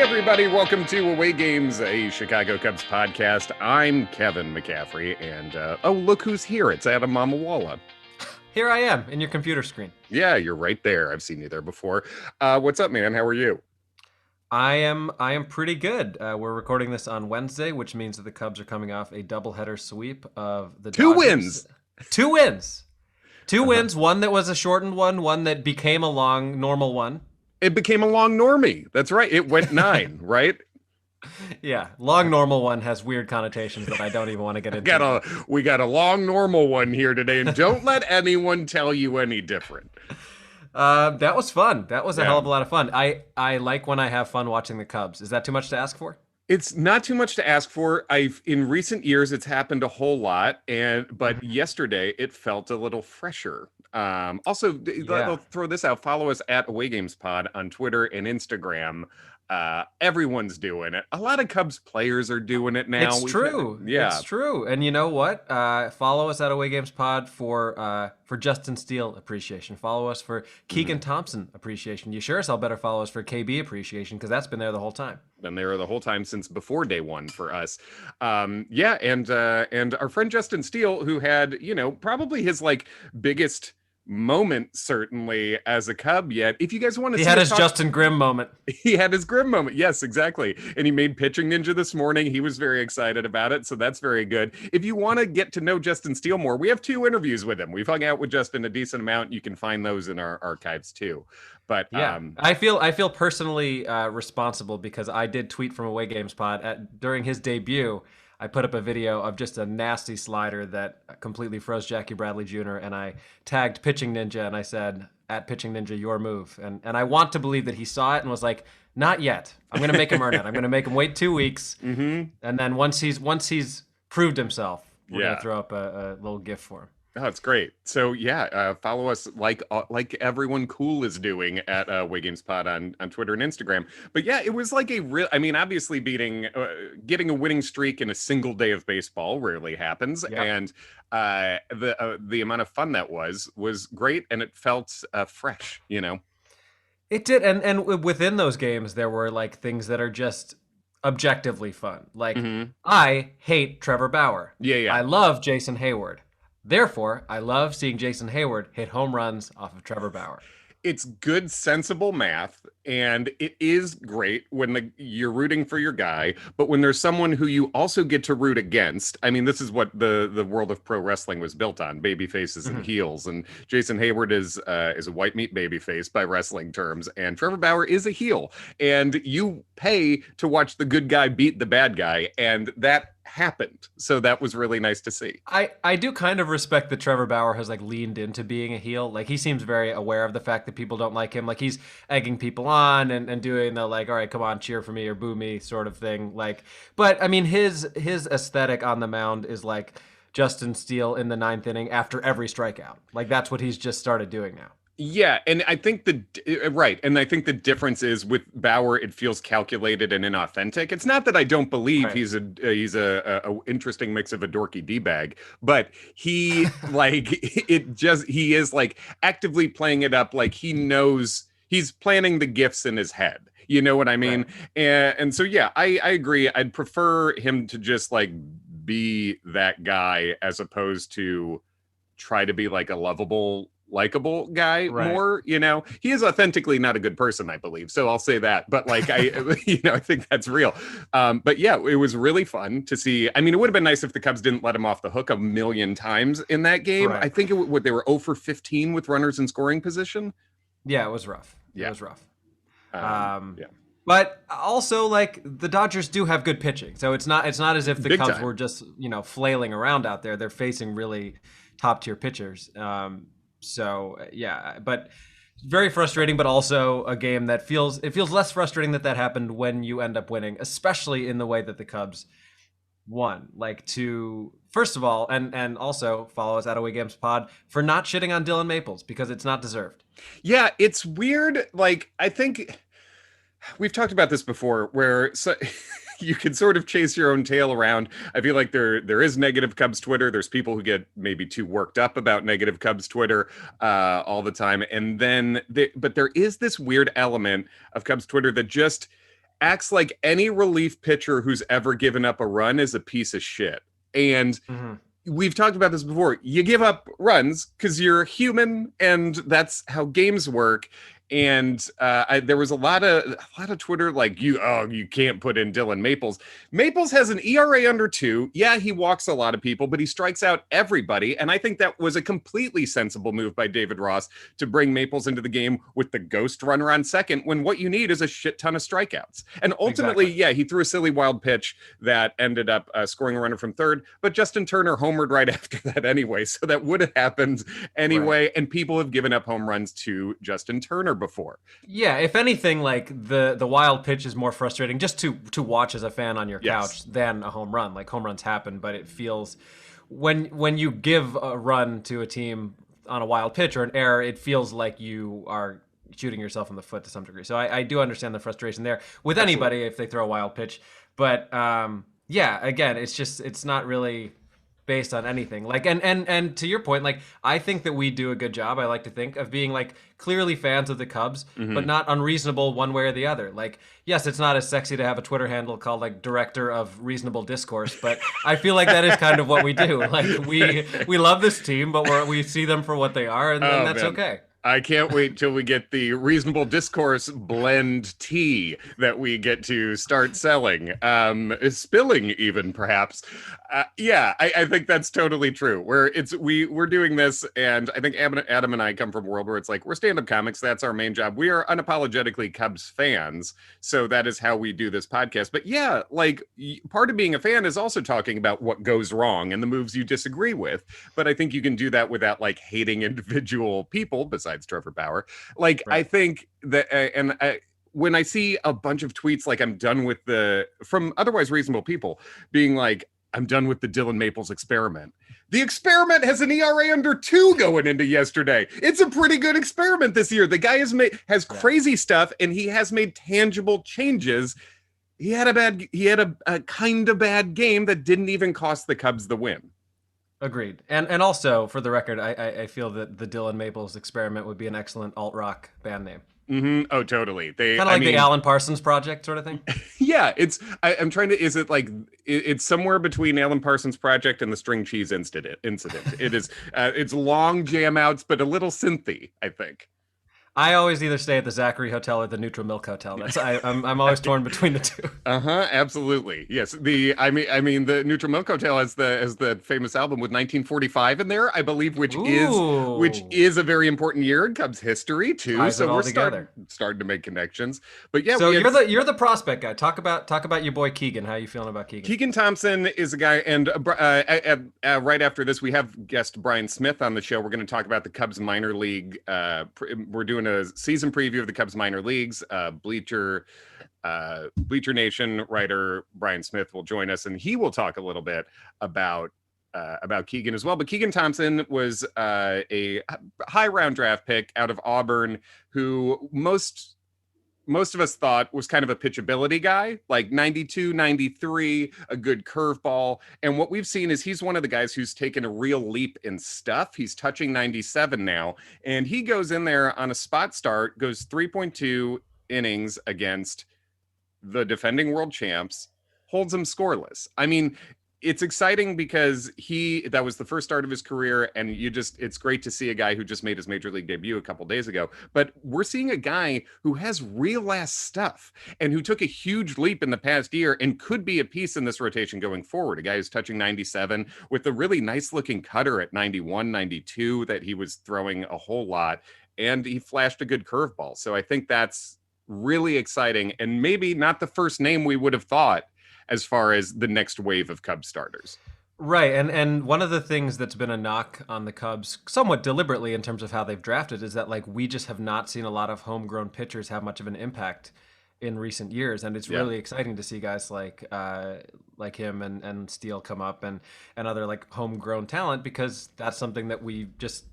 everybody. Welcome to Away Games, a Chicago Cubs podcast. I'm Kevin McCaffrey, and look who's here. It's Adam Mamawala. Here I am in your computer screen. Yeah, you're right there. I've seen you there before. What's up, man? How are you? I am pretty good. We're recording this on Wednesday, which means that the Cubs are coming off a doubleheader sweep of the Two Dodgers. wins. Two wins. Two wins. One that was a shortened one that became a long normal one. It became a long normie. That's right. It went 9, right? Yeah, long normal one has weird connotations that I don't even want to get into. We got a long normal one here today, and don't let anyone tell you any different. That was fun. That was a hell of a lot of fun. I like when I have fun watching the Cubs. Is that too much to ask for? It's not too much to ask for. In recent years, it's happened a whole lot, but yesterday it felt a little fresher. Also, I'll throw this out. Follow us at Away Games Pod on Twitter and Instagram. Everyone's doing it. A lot of Cubs players are doing it now. It's true. It's true. And you know what? Follow us at Away Games Pod for Justin Steele appreciation. Follow us for Keegan Thompson appreciation. You sure as hell better follow us for KB appreciation, because that's been there the whole time. Been there the whole time since before day one for us. And our friend Justin Steele, who had, probably his biggest moment certainly as a Cub yet. If you guys want to he had his Justin Grimm moment. He had his Grimm moment. Yes, exactly. And he made Pitching Ninja this morning. He was very excited about it, so that's very good. If you want to get to know Justin Steele more, we have 2 interviews with him. We've hung out with Justin a decent amount. You can find those in our archives too. But yeah, I feel personally responsible, because I did tweet from Away Games Pod during his debut. I put up a video of just a nasty slider that completely froze Jackie Bradley Jr. and I tagged Pitching Ninja and I said, at Pitching Ninja, your move. And I want to believe that he saw it and was like, not yet. I'm going to make him earn it. I'm going to make him wait 2 weeks. And then once he's proved himself, we're going to throw up a little gift for him. Oh, it's great. So follow us like everyone cool is doing at Away Games Pod on Twitter and Instagram. But yeah, it was like obviously getting a winning streak in a single day of baseball rarely happens. Yep. And the amount of fun that was great, and it felt fresh, It did, and within those games there were things that are just objectively fun. I hate Trevor Bauer. Yeah. I love Jason Hayward. Therefore, I love seeing Jason Hayward hit home runs off of Trevor Bauer. It's good, sensible math, and it is great when you're rooting for your guy, but when there's someone who you also get to root against. I mean, this is what the world of pro wrestling was built on: baby faces and heels. And Jason Hayward is a white meat baby face by wrestling terms, and Trevor Bauer is a heel. And you pay to watch the good guy beat the bad guy, and that happened. So that was really nice to see. I do kind of respect that Trevor Bauer has leaned into being a heel. He seems very aware of the fact that people don't like him. He's egging people on and doing the all right, come on, cheer for me or boo me sort of thing. But I mean, his aesthetic on the mound is Justin Steele in the 9th inning after every strikeout. That's what he's just started doing now. Yeah, and I think I think the difference is with Bauer, it feels calculated and inauthentic. It's not that I don't believe he's a interesting mix of a dorky D-bag, but he he is actively playing it up he knows he's planning the gifts in his head. You know what I mean? Right. And so yeah, I agree. I'd prefer him to just be that guy as opposed to try to be a likable guy more. He is authentically not a good person, I believe, so I'll say that, but I think that's real. But yeah, it was really fun to see. I mean, it would have been nice if the Cubs didn't let him off the hook a million times in that game. I think they were 0 for 15 with runners in scoring position. Yeah, it was rough. It was rough. But also, the Dodgers do have good pitching, so it's not as if the Big Cubs time. were just flailing around out there. They're facing really top tier pitchers. So yeah, but very frustrating, but also a game that feels less frustrating that happened when you end up winning, especially in the way that the Cubs won. First of all, and also follow us at Away Games Pod for not shitting on Dylan Maples, because it's not deserved. Yeah, it's weird. I think we've talked about this before, where you can sort of chase your own tail around. I feel like there is negative Cubs Twitter. There's people who get maybe too worked up about negative Cubs Twitter all the time. And then, but there is this weird element of Cubs Twitter that just acts like any relief pitcher who's ever given up a run is a piece of shit. And Hmm. we've talked about this before. You give up runs because you're human, and that's how games work. And there was a lot of Twitter like you can't put in Dylan Maples. Maples has an ERA under 2. Yeah, he walks a lot of people, but he strikes out everybody. And I think that was a completely sensible move by David Ross to bring Maples into the game with the ghost runner on second when what you need is a shit ton of strikeouts. And ultimately, Exactly. yeah, he threw a silly wild pitch that ended up scoring a runner from third, but Justin Turner homered right after that anyway. So that would have happened Right. anyway. And people have given up home runs to Justin Turner before. Yeah, if anything, like the wild pitch is more frustrating just to watch as a fan on your Yes. couch than a home run. Like home runs happen, but it feels when you give a run to a team on a wild pitch or an error, it feels like you are shooting yourself in the foot to some degree. So I do understand the frustration there with Absolutely. anybody if they throw a wild pitch. But yeah, again, it's not really based on anything. Like and to your point, like I think that we do a good job, I like to think, of being like clearly fans of the Cubs, but Mm-hmm. not unreasonable one way or the other. Like, yes, it's not as sexy to have a Twitter handle called like Director of Reasonable Discourse, but I feel like that is kind of what we do. Like we love this team, but we see them for what they are, and Oh that's man. okay. I can't wait till we get the reasonable discourse blend tea that we get to start selling, spilling even perhaps. Yeah, I think that's totally true. Where we're doing this, and I think Adam and I come from a world where it's like we're stand-up comics. That's our main job. We are unapologetically Cubs fans, so that is how we do this podcast. But yeah, like part of being a fan is also talking about what goes wrong and the moves you disagree with, but I think you can do that without like hating individual people besides Trevor Bauer. Like I Right. think that when I see a bunch of tweets like I'm done with the from otherwise reasonable people being like I'm done with the Dylan Maples experiment. The experiment has an ERA under 2 going into yesterday. It's a pretty good experiment this year. The guy has Yeah. crazy stuff and he has made tangible changes. He had a kind of bad game that didn't even cost the Cubs the win. Agreed. And also for the record, I feel that the Dylan Maples Experiment would be an excellent alt rock band name. Oh, totally. Kind of I like the mean, Alan Parsons Project sort of thing. yeah, I'm trying to, is it like, it's somewhere between Alan Parsons Project and the string cheese incident. It's long jam outs, but a little synthy, I think. I always either stay at the Zachary Hotel or the Neutral Milk Hotel. I'm always torn between the two. Uh-huh, absolutely. Yes. I mean the Neutral Milk Hotel has the famous album with 1945 in there, I believe, which is Ooh, a very important year in Cubs history too. ties So it we're all starting together. starting to make connections. But yeah, So we had you're the prospect guy. Talk about your boy Keegan. How you feeling about Keegan? Keegan Thompson is a guy, and right after this, we have guest Bryan Smith on the show. We're going to talk about the Cubs minor league. We're doing a season preview of the Cubs minor leagues. Bleacher Nation writer Bryan Smith will join us, and he will talk a little bit about Keegan as well. But Keegan Thompson was a high round draft pick out of Auburn, who most of us thought was kind of a pitchability guy, like 92, 93, a good curveball. And what we've seen is he's one of the guys who's taken a real leap in stuff. He's touching 97 now, and he goes in there on a spot start, goes 3.2 innings against the defending world champs, holds them scoreless. I mean, it's exciting because that was the first start of his career, and it's great to see a guy who just made his major league debut a couple days ago. But we're seeing a guy who has real ass stuff and who took a huge leap in the past year and could be a piece in this rotation going forward. A guy who's touching 97 with a really nice looking cutter at 91, 92 that he was throwing a whole lot, and he flashed a good curveball. So I think that's really exciting, and maybe not the first name we would have thought as far as the next wave of Cubs starters. Right, and one of the things that's been a knock on the Cubs, somewhat deliberately in terms of how they've drafted, is that like we just have not seen a lot of homegrown pitchers have much of an impact in recent years, and it's Yeah. really exciting to see guys like him and Steele come up and other like homegrown talent, because that's something that we just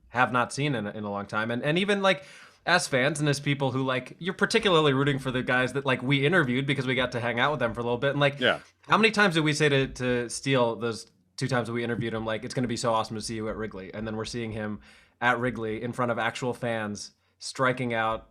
have not seen in a long time, and even like as fans and as people who like, you're particularly rooting for the guys that like we interviewed because we got to hang out with them for a little bit, and like Yeah. how many times did we say to Steele those 2 times that we interviewed him, like, it's going to be so awesome to see you at Wrigley? And then we're seeing him at Wrigley in front of actual fans, striking out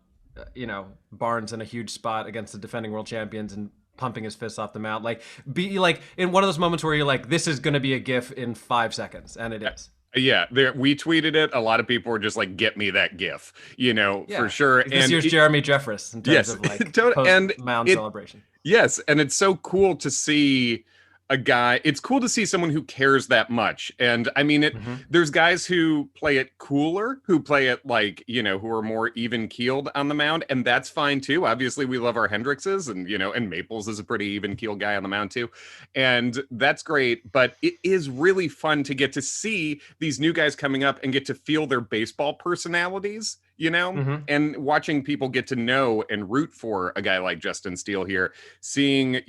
Barnes in a huge spot against the defending world champions and pumping his fists off the mount. Like, be like in one of those moments where you're like, this is going to be a GIF in 5 seconds, and it is. Yeah, we tweeted it. A lot of people were just like, "Get me that GIF," for Yeah, sure. this year's Jeremy Jeffress in terms Yes, of like and post mound celebration. yes, and it's so cool to see a guy. It's cool to see someone who cares that much. And I mean, Mm-hmm. there's guys who play it cooler, who play it like, who are more even keeled on the mound, and that's fine too. Obviously, we love our Hendrixes, and and Maples is a pretty even keeled guy on the mound too, and that's great. But it is really fun to get to see these new guys coming up and get to feel their baseball personalities. Mm-hmm. And watching people get to know and root for a guy like Justin Steele here, seeing,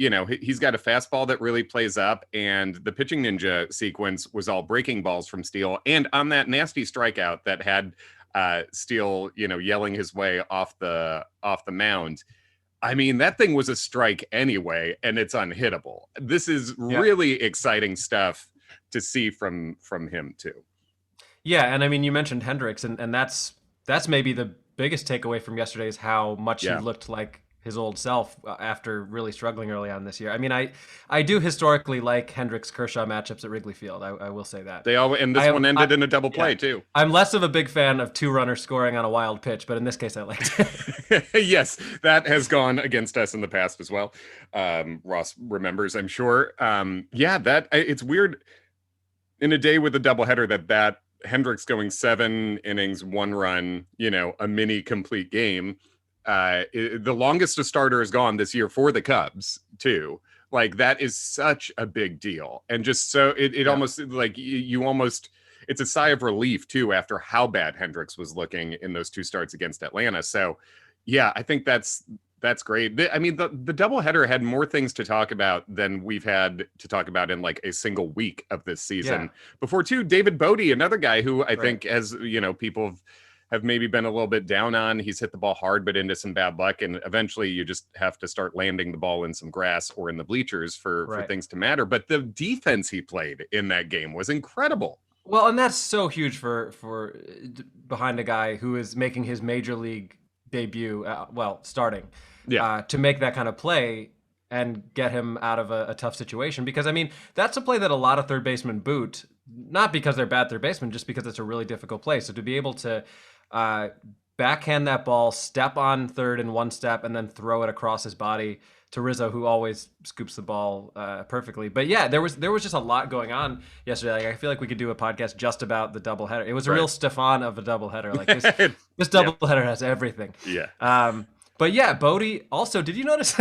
he's got a fastball that really plays up, and the pitching ninja sequence was all breaking balls from Steele. And on that nasty strikeout that had Steele, yelling his way off the mound. I mean, that thing was a strike anyway, and it's unhittable. This is really exciting stuff to see from him too. Yeah, and I mean, you mentioned Hendricks, and that's maybe the biggest takeaway from yesterday is how much he looked like his old self after really struggling early on this year. I mean, I do historically like Hendricks Kershaw matchups at Wrigley Field. I will say that. And this one ended in a double play too. I'm less of a big fan of two runners scoring on a wild pitch, but in this case, I liked it. Yes, that has gone against us in the past as well. Ross remembers, I'm sure. It's weird in a day with a doubleheader that Hendricks going 7 innings, 1 run, a mini complete game. The longest a starter has gone this year for the Cubs too. Like, that is such a big deal. And just so it almost like you almost, it's a sigh of relief too, after how bad Hendricks was looking in those 2 starts against Atlanta. So yeah, I think that's great. I mean, the doubleheader had more things to talk about than we've had to talk about in like a single week of this season. Before too, David Bodie, another guy who I think, as people have maybe been a little bit down on. He's hit the ball hard, but into some bad luck. And eventually you just have to start landing the ball in some grass or in the bleachers for things to matter. But the defense he played in that game was incredible. Well, and that's so huge for behind a guy who is making his major league debut, starting. To make that kind of play and get him out of a tough situation. Because, I mean, that's a play that a lot of third basemen boot, not because they're bad third basemen, just because it's a really difficult play. So to be able to backhand that ball, step on third in one step, and then throw it across his body to Rizzo, who always scoops the ball perfectly. But yeah, there was just a lot going on yesterday. Like, I feel like we could do a podcast just about the doubleheader. It was a real Stefan of a doubleheader. Like, this doubleheader has everything. Yeah. But yeah, Bodie also, did you notice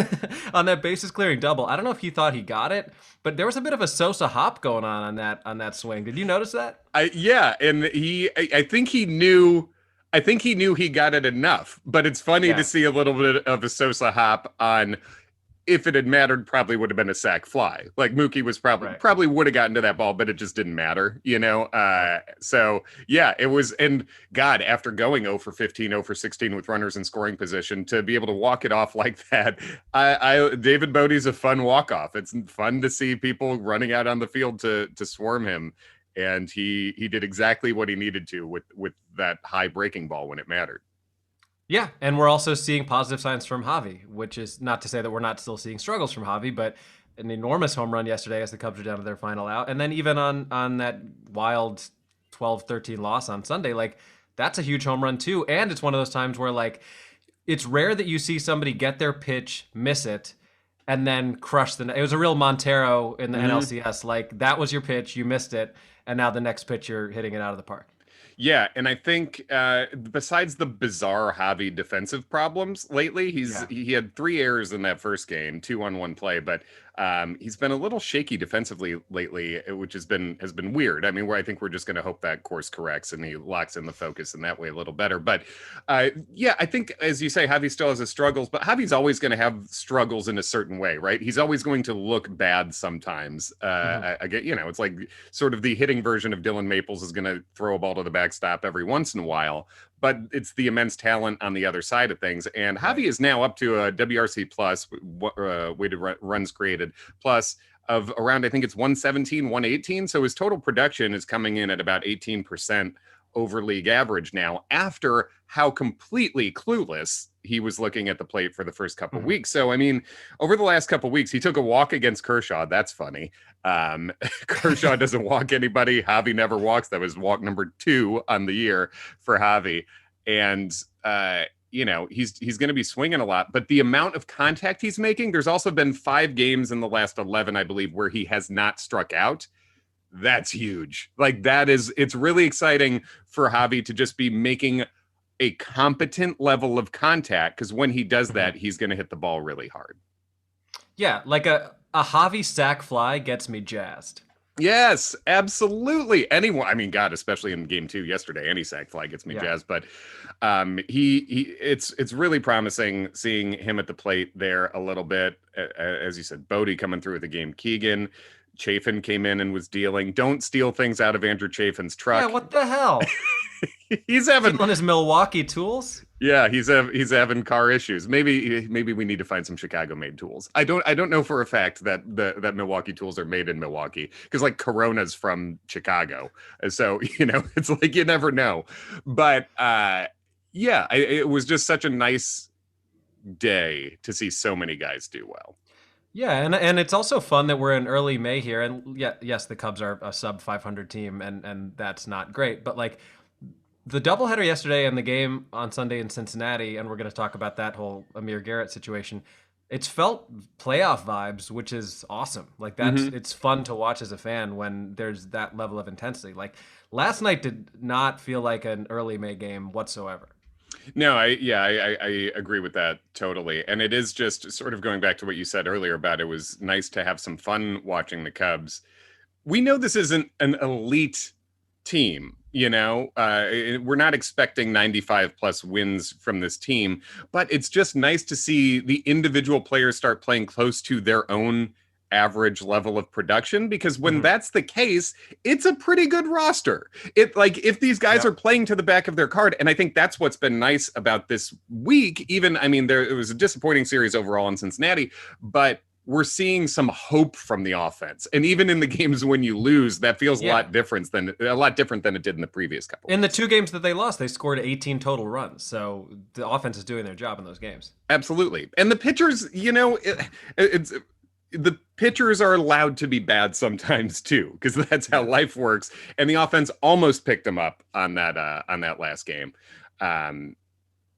on that bases clearing double? I don't know if he thought he got it, but there was a bit of a Sosa hop going on that swing. Did you notice that? And I think he knew he got it enough, but it's funny to see a little bit of a Sosa hop on. If it had mattered, probably would have been a sac fly. Like, Mookie was probably would have gotten to that ball, but it just didn't matter, So yeah, it was. And God, after going 0 for 15, 0 for 16 with runners in scoring position, to be able to walk it off like that, David Bodie's a fun walk off. It's fun to see people running out on the field to swarm him, and he did exactly what he needed to with that high breaking ball when it mattered. Yeah, and we're also seeing positive signs from Javi, which is not to say that we're not still seeing struggles from Javi, but an enormous home run yesterday as the Cubs are down to their final out. And then even on that wild 12-13 loss on Sunday, like, that's a huge home run too. And it's one of those times where, like, it's rare that you see somebody get their pitch, miss it, and then crush it was a real Montero in the NLCS. Like, that was your pitch, you missed it, and now the next pitch you're hitting it out of the park. Yeah, and I think besides the bizarre Javi defensive problems lately, he had 3 errors in that first game, 2 on 1 play, but he's been a little shaky defensively lately, which has been weird. I mean, where I think we're just going to hope that course corrects and he locks in the focus in that way a little better. But I think, as you say, Javi still has his struggles, but Javi's always going to have struggles in a certain way, right? He's always going to look bad sometimes. It's like sort of the hitting version of Dylan Maples is going to throw a ball to the backstop every once in a while, but it's the immense talent on the other side of things. And Javi is now up to a WRC plus, weighted runs created, plus of around, I think it's 117, 118. So his total production is coming in at about 18% over league average now after how completely clueless he was looking at the plate for the first couple Mhm. weeks. So, I mean, over the last couple weeks, he took a walk against Kershaw. That's funny. Kershaw doesn't walk anybody. Javi never walks. That was walk number 2 on the year for Javi. And, he's going to be swinging a lot, but the amount of contact he's making, there's also been 5 games in the last 11, I believe, where he has not struck out. That's huge. Like it's really exciting for Javi to just be making a competent level of contact, because when he does that, he's going to hit the ball really hard. Yeah, like a Javi sack fly gets me jazzed. Yes, absolutely. Anyone, I mean, God, especially in game 2 yesterday, any sack fly gets me jazzed. But it's really promising seeing him at the plate there a little bit. As you said, Bodie coming through with the game. Keegan, Chafin came in and was dealing. Don't steal things out of Andrew Chafin's truck. Yeah, what the hell? He's having stealing his Milwaukee tools. Yeah, he's having car issues. Maybe we need to find some Chicago-made tools. I don't know for a fact that that Milwaukee tools are made in Milwaukee, because like Corona's from Chicago, so it's like you never know. But it was just such a nice day to see so many guys do well. Yeah, and it's also fun that we're in early May here, and yes, the Cubs are a sub 500 team, and that's not great, but like the doubleheader yesterday and the game on Sunday in Cincinnati, and we're going to talk about that whole Amir Garrett situation. It's felt playoff vibes, which is awesome. Like it's fun to watch as a fan when there's that level of intensity. Like last night did not feel like an early May game whatsoever. No, I agree with that totally. And it is just sort of going back to what you said earlier about it was nice to have some fun watching the Cubs. We know this isn't an elite team. We're not expecting 95 plus wins from this team, but it's just nice to see the individual players start playing close to their own average level of production, because when that's the case, it's a pretty good roster. If these guys are playing to the back of their card, and I think that's what's been nice about this week. Even, I mean, it was a disappointing series overall in Cincinnati, but we're seeing some hope from the offense. And even in the games when you lose, that feels a lot different than it did in the previous couple. In the 2 games that they lost, they scored 18 total runs. So the offense is doing their job in those games. Absolutely. And the pitchers, the pitchers are allowed to be bad sometimes too, because that's how life works. And the offense almost picked them up on that last game. And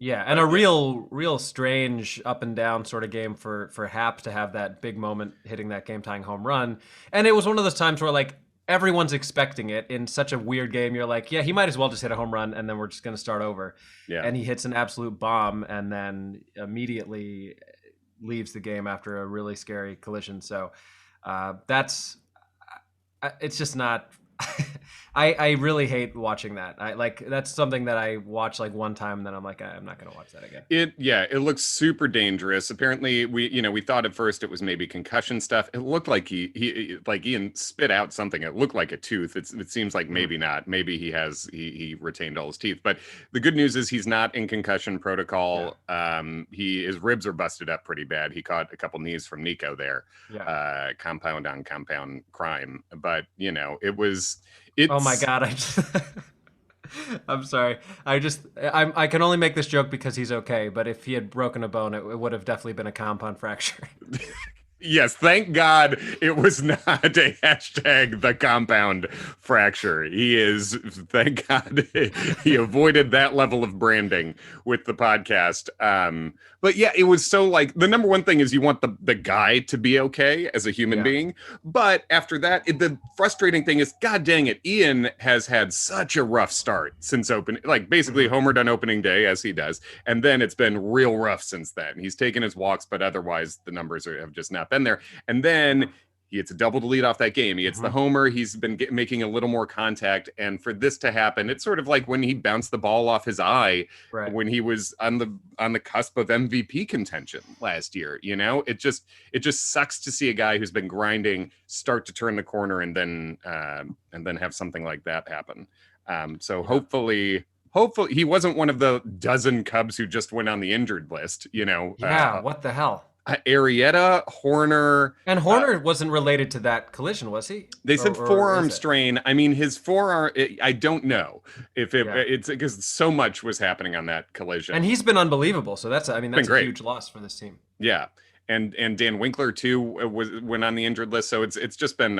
a real strange up and down sort of game for Hap to have that big moment hitting that game tying home run. And it was one of those times where like everyone's expecting it in such a weird game. You're like, yeah, he might as well just hit a home run and then we're just going to start over. Yeah. And he hits an absolute bomb and then immediately leaves the game after a really scary collision. So it's just not. I really hate watching that. That's something that I watch like one time and then I'm like, I'm not going to watch that again. It looks super dangerous. Apparently we thought at first it was maybe concussion stuff. It looked like he like Ian spit out something. It looked like a tooth. It seems like maybe not. Maybe he retained all his teeth. But the good news is he's not in concussion protocol. Yeah. His ribs are busted up pretty bad. He caught a couple knees from Nico there. Yeah. Compound on compound crime. But oh my God! I'm sorry. I can only make this joke because he's okay. But if he had broken a bone, it would have definitely been a compound fracture. Yes, thank God it was not a hashtag the compound fracture. Thank God he avoided that level of branding with the podcast. But yeah, it was so like the number one thing is you want the guy to be okay as a human being. But after that, the frustrating thing is, God dang it, Ian has had such a rough start since basically homered on opening day as he does. And then it's been real rough since then. He's taken his walks, but otherwise the numbers have just not been there. And then he hits a double to lead off that game. He hits the homer. He's been making a little more contact. And for this to happen, it's sort of like when he bounced the ball off his eye when he was on the cusp of MVP contention last year. It just sucks to see a guy who's been grinding start to turn the corner and then have something like that happen. Hopefully he wasn't one of the dozen Cubs who just went on the injured list. What the hell? Arrieta, Horner. And Horner wasn't related to that collision, was he? They said Or is forearm it? strain. I mean, his forearm. I don't know if Yeah. it's because so much was happening on that And collision. he's been unbelievable. So that's, I mean, It's been that's a great. huge loss for this team. Yeah, and Dan Winkler too went on the injured list. So it's just been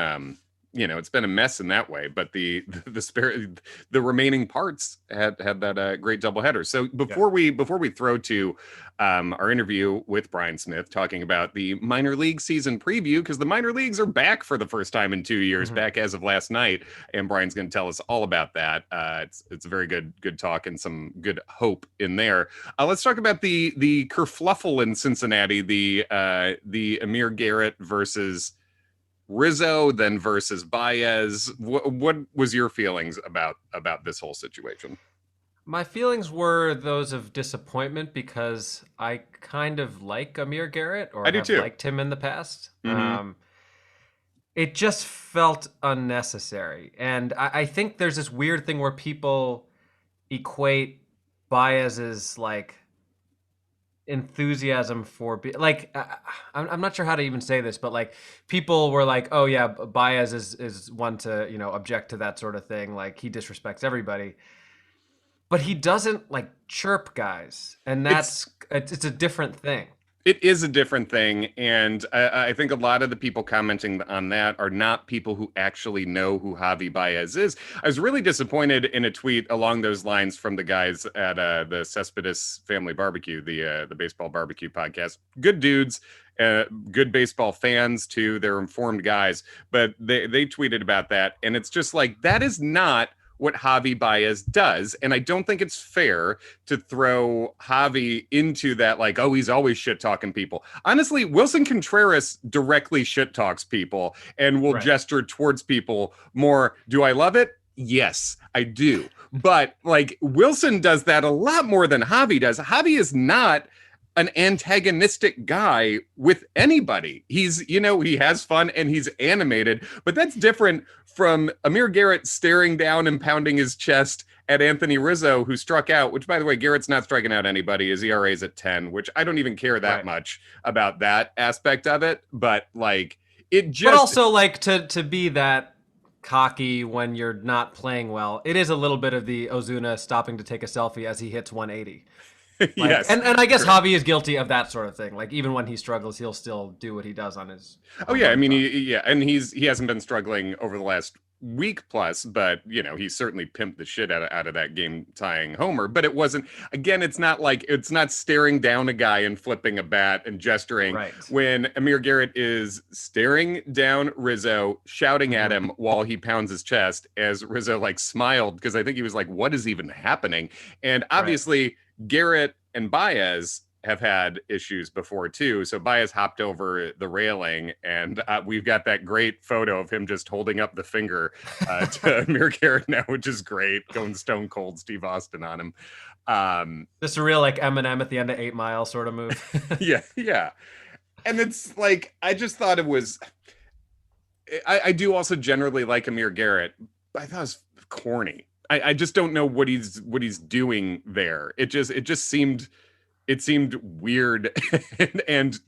it's been a mess in that way. But the spare the remaining parts had that great doubleheader. So Yeah. before we throw to our interview with Bryan Smith talking about the minor league season preview, because the minor leagues are back for the first time in 2 years, Mhm. back as of last night, and Brian's going to tell us all about that. It's a very good talk and some good hope in there. Let's talk about the kerfluffle in Cincinnati, the Amir Garrett versus Rizzo, then versus Baez. What was your feelings about this whole situation? My feelings were those of disappointment because I kind of like Amir Garrett I or do have too. liked him in the past. Mm-hmm. It just felt unnecessary. And I think there's this weird thing where people equate Baez's like enthusiasm for like I'm not sure how to even say this, but like people were like, oh yeah, Baez is one to object to that sort of thing, like he disrespects everybody, but he doesn't like chirp guys, and It's it's a different thing. It is a different thing, and I think a lot of the people commenting on that are not people who actually know who Javi Baez is. I was really disappointed in a tweet along those lines from the guys at the Cespedes Family Barbecue, the baseball barbecue podcast. Good dudes, good baseball fans too. They're informed guys, but they tweeted about that, and it's just like that is not what Javi Baez does, and I don't think it's fair to throw Javi into that, like, oh, he's always shit talking people. Honestly, Wilson Contreras directly shit talks people and will Right. gesture towards people more. Do I love it? Yes, I do. But like Wilson does that a lot more than Javi does. Javi is not an antagonistic guy with anybody. He has fun and he's animated, but that's different from Amir Garrett staring down and pounding his chest at Anthony Rizzo, who struck out, which, by the way, Garrett's not striking out anybody. His ERA is at 10, which I don't even care that Right. much about that aspect of it. But like, it But just, also like to be that cocky when you're not playing well, it is a little bit of the Ozuna stopping to take a selfie as he hits 180. Like, yes. and I guess True. Javi is guilty of that sort of thing. Like, even when he struggles, he'll still do what he does on his Oh home yeah, I run mean, phone. yeah, and he hasn't been struggling over the last week plus, but he's certainly pimped the shit out of that game tying homer. But it wasn't. Again, it's not like it's not staring down a guy and flipping a bat and gesturing. Right. When Amir Garrett is staring down Rizzo, shouting at Mhm. him while he pounds his chest, as Rizzo like smiled because I think he was like, "What is even happening?" And Right. obviously, Garrett and Baez have had issues before too. So Baez hopped over the railing, and we've got that great photo of him just holding up the finger to Amir Garrett now, which is great, going stone cold Steve Austin on him. Just a real like Eminem at the end of 8 Mile sort of move. Yeah, yeah. And it's like I just thought it was. I do also generally like Amir Garrett, but I thought it was corny. I just don't know what he's doing there. It just seemed weird and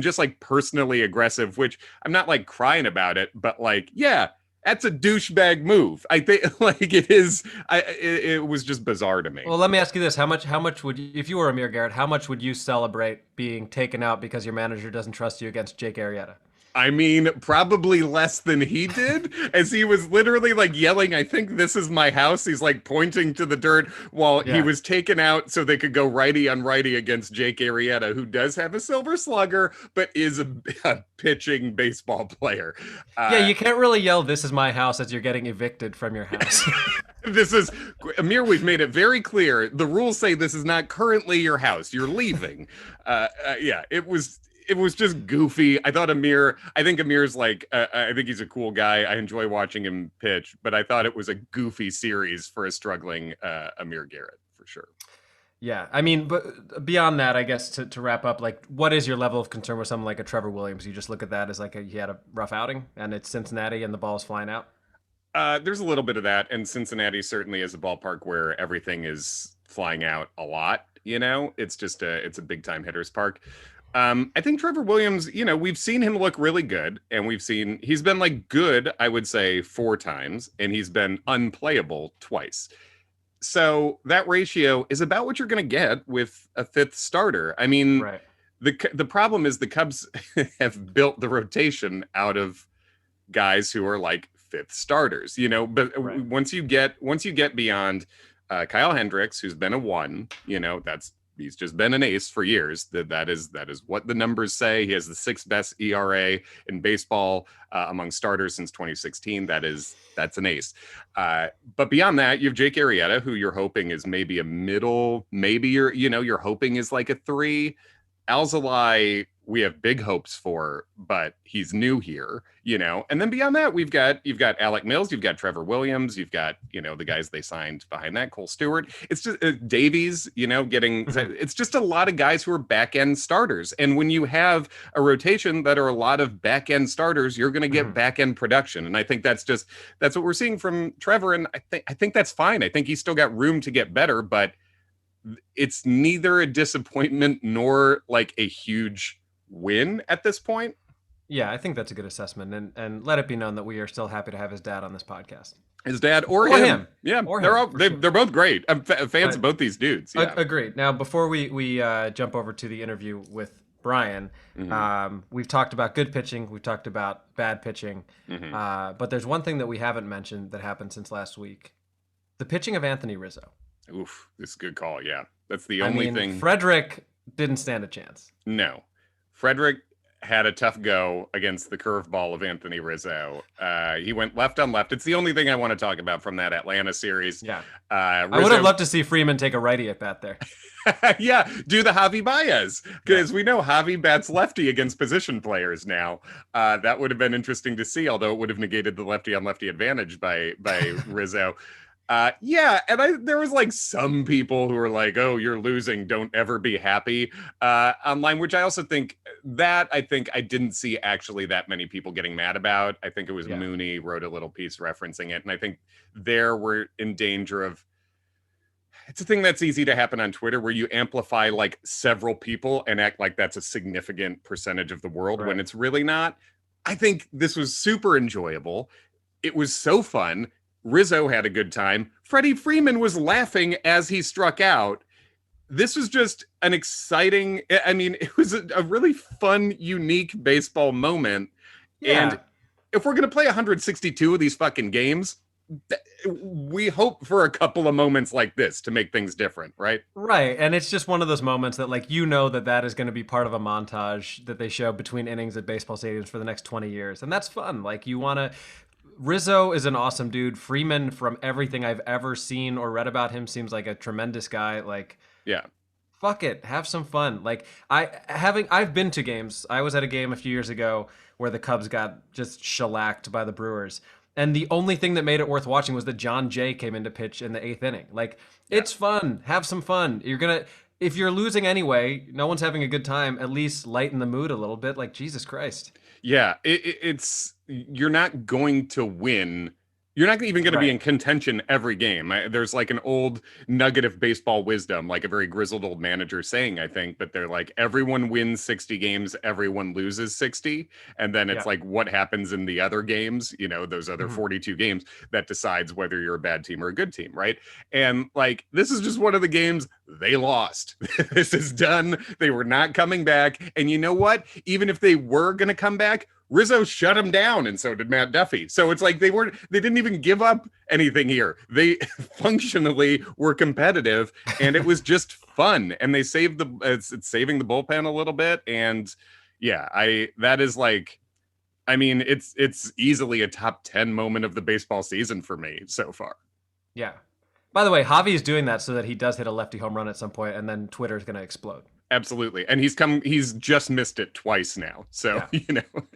just like personally aggressive, which I'm not like crying about it, but like, yeah, that's a douchebag move. I think like it is. It was just bizarre to me. Well, let me ask you this: how much would you, if you were Amir Garrett, how much would you celebrate being taken out because your manager doesn't trust you against Jake Arrieta? I mean, probably less than he did, as he was literally like yelling, I think this is my house. He's like pointing to the dirt while he Yeah. was taken out so they could go righty on righty against Jake Arrieta, who does have a silver slugger, but is a pitching baseball player. Yeah, Uh, you can't really yell "This is my house" as you're getting evicted from your house. this is Amir. We've made it very clear. The rules say this is not currently your house. You're leaving. Yeah, it was just goofy. I think Amir's like, I think he's a cool guy. I enjoy watching him pitch, but I thought it was a goofy series for a struggling Amir Garrett for sure. Yeah, I mean, but beyond that, I guess to wrap up, like, what is your level of concern with someone like a Trevor Williams? You just look at that as like he had a rough outing, and it's Cincinnati, and the ball's flying out. There's a little bit of that, and Cincinnati certainly is a ballpark where everything is flying out a lot. It's a big time hitters park. I think Trevor Williams, we've seen him look really good, and he's been like good, I would say, 4 times, and he's been unplayable twice. So that ratio is about what you're going to get with a fifth starter. I mean, Right. the problem is the Cubs have built the rotation out of guys who are like fifth starters, but Right. once you get beyond Kyle Hendricks, who's been a 1, he's just been an ace for years. That is what the numbers say. He has the 6th best ERA in baseball among starters since 2016. That's an ace. But beyond that, you have Jake Arrieta, who you're hoping is maybe a middle, maybe you're hoping is like a 3. Alzolay, we have big hopes for, but he's new here, And then beyond that, you've got Alec Mills, you've got Trevor Williams, you've got, the guys they signed behind that, Cole Stewart. It's just Davies, it's just a lot of guys who are back end starters. And when you have a rotation that are a lot of back end starters, you're going to get back end production. And I think that's what we're seeing from Trevor. And I think that's fine. I think he's still got room to get better, but it's neither a disappointment nor like a huge win at this point. Yeah, I think that's a good assessment, and let it be known that we are still happy to have his dad on this podcast. His dad or him. Yeah, or they're both great. I'm fans of both these dudes. Yeah. Agreed. Now, before we jump over to the interview with Bryan, we've talked about good pitching, we've talked about bad pitching, but there's one thing that we haven't mentioned that happened since last week: the pitching of Anthony Rizzo. Oof, this is a good call. Yeah, that's the only thing. Frederick didn't stand a chance. No, Frederick had a tough go against the curveball of Anthony Rizzo. He went left on left. It's the only thing I want to talk about from that Atlanta series. Yeah, Rizzo, I would have loved to see Freeman take a righty at bat there. Yeah, do the Javi Baez, because we know Javi bats lefty against position players now. That would have been interesting to see, although it would have negated the lefty on lefty advantage by Rizzo. And there was like some people who were like, "Oh, you're losing, don't ever be happy," online, which I also think I didn't see actually that many people getting mad about. I think it was Mooney wrote a little piece referencing it, and I think we're in danger of. It's a thing that's easy to happen on Twitter where you amplify like several people and act like that's a significant percentage of the world when it's really not. I think this was super enjoyable. It was so fun. Rizzo had a good time. Freddie Freeman was laughing as he struck out. This was just an exciting, it was a really fun, unique baseball moment. Yeah. And if we're going to play 162 of these fucking games, we hope for a couple of moments like this to make things different, right? Right. And it's just one of those moments that, like, that is going to be part of a montage that they show between innings at baseball stadiums for the next 20 years. And that's fun. Like, Rizzo is an awesome dude. Freeman, from everything I've ever seen or read about him, seems like a tremendous guy. Like, yeah, fuck it, have some fun. Like, I've been to games. I was at a game a few years ago where the Cubs got just shellacked by the Brewers, and the only thing that made it worth watching was that John Jay came in to pitch in the 8th inning. Like, it's fun. Have some fun. If you're losing anyway, no one's having a good time, at least lighten the mood a little bit. Like, Jesus Christ. Yeah, you're not going to win. You're not even going to be in contention every game. There's like an old nugget of baseball wisdom, like a very grizzled old manager saying, I think, but they're like, everyone wins 60 games, everyone loses 60. And then it's like what happens in the other games, those other 42 games that decides whether you're a bad team or a good team, right? And like, this is just one of the games they lost. This is done. They were not coming back. And you know what? Even if they were going to come back, Rizzo shut him down, and so did Matt Duffy. So it's like they didn't even give up anything here. They functionally were competitive, and it was just fun. And they saved it's saving the bullpen a little bit. And yeah, it's easily a top 10 moment of the baseball season for me so far. Yeah. By the way, Javi is doing that so that he does hit a lefty home run at some point, and then Twitter is going to explode. Absolutely. And he's just missed it twice now. So,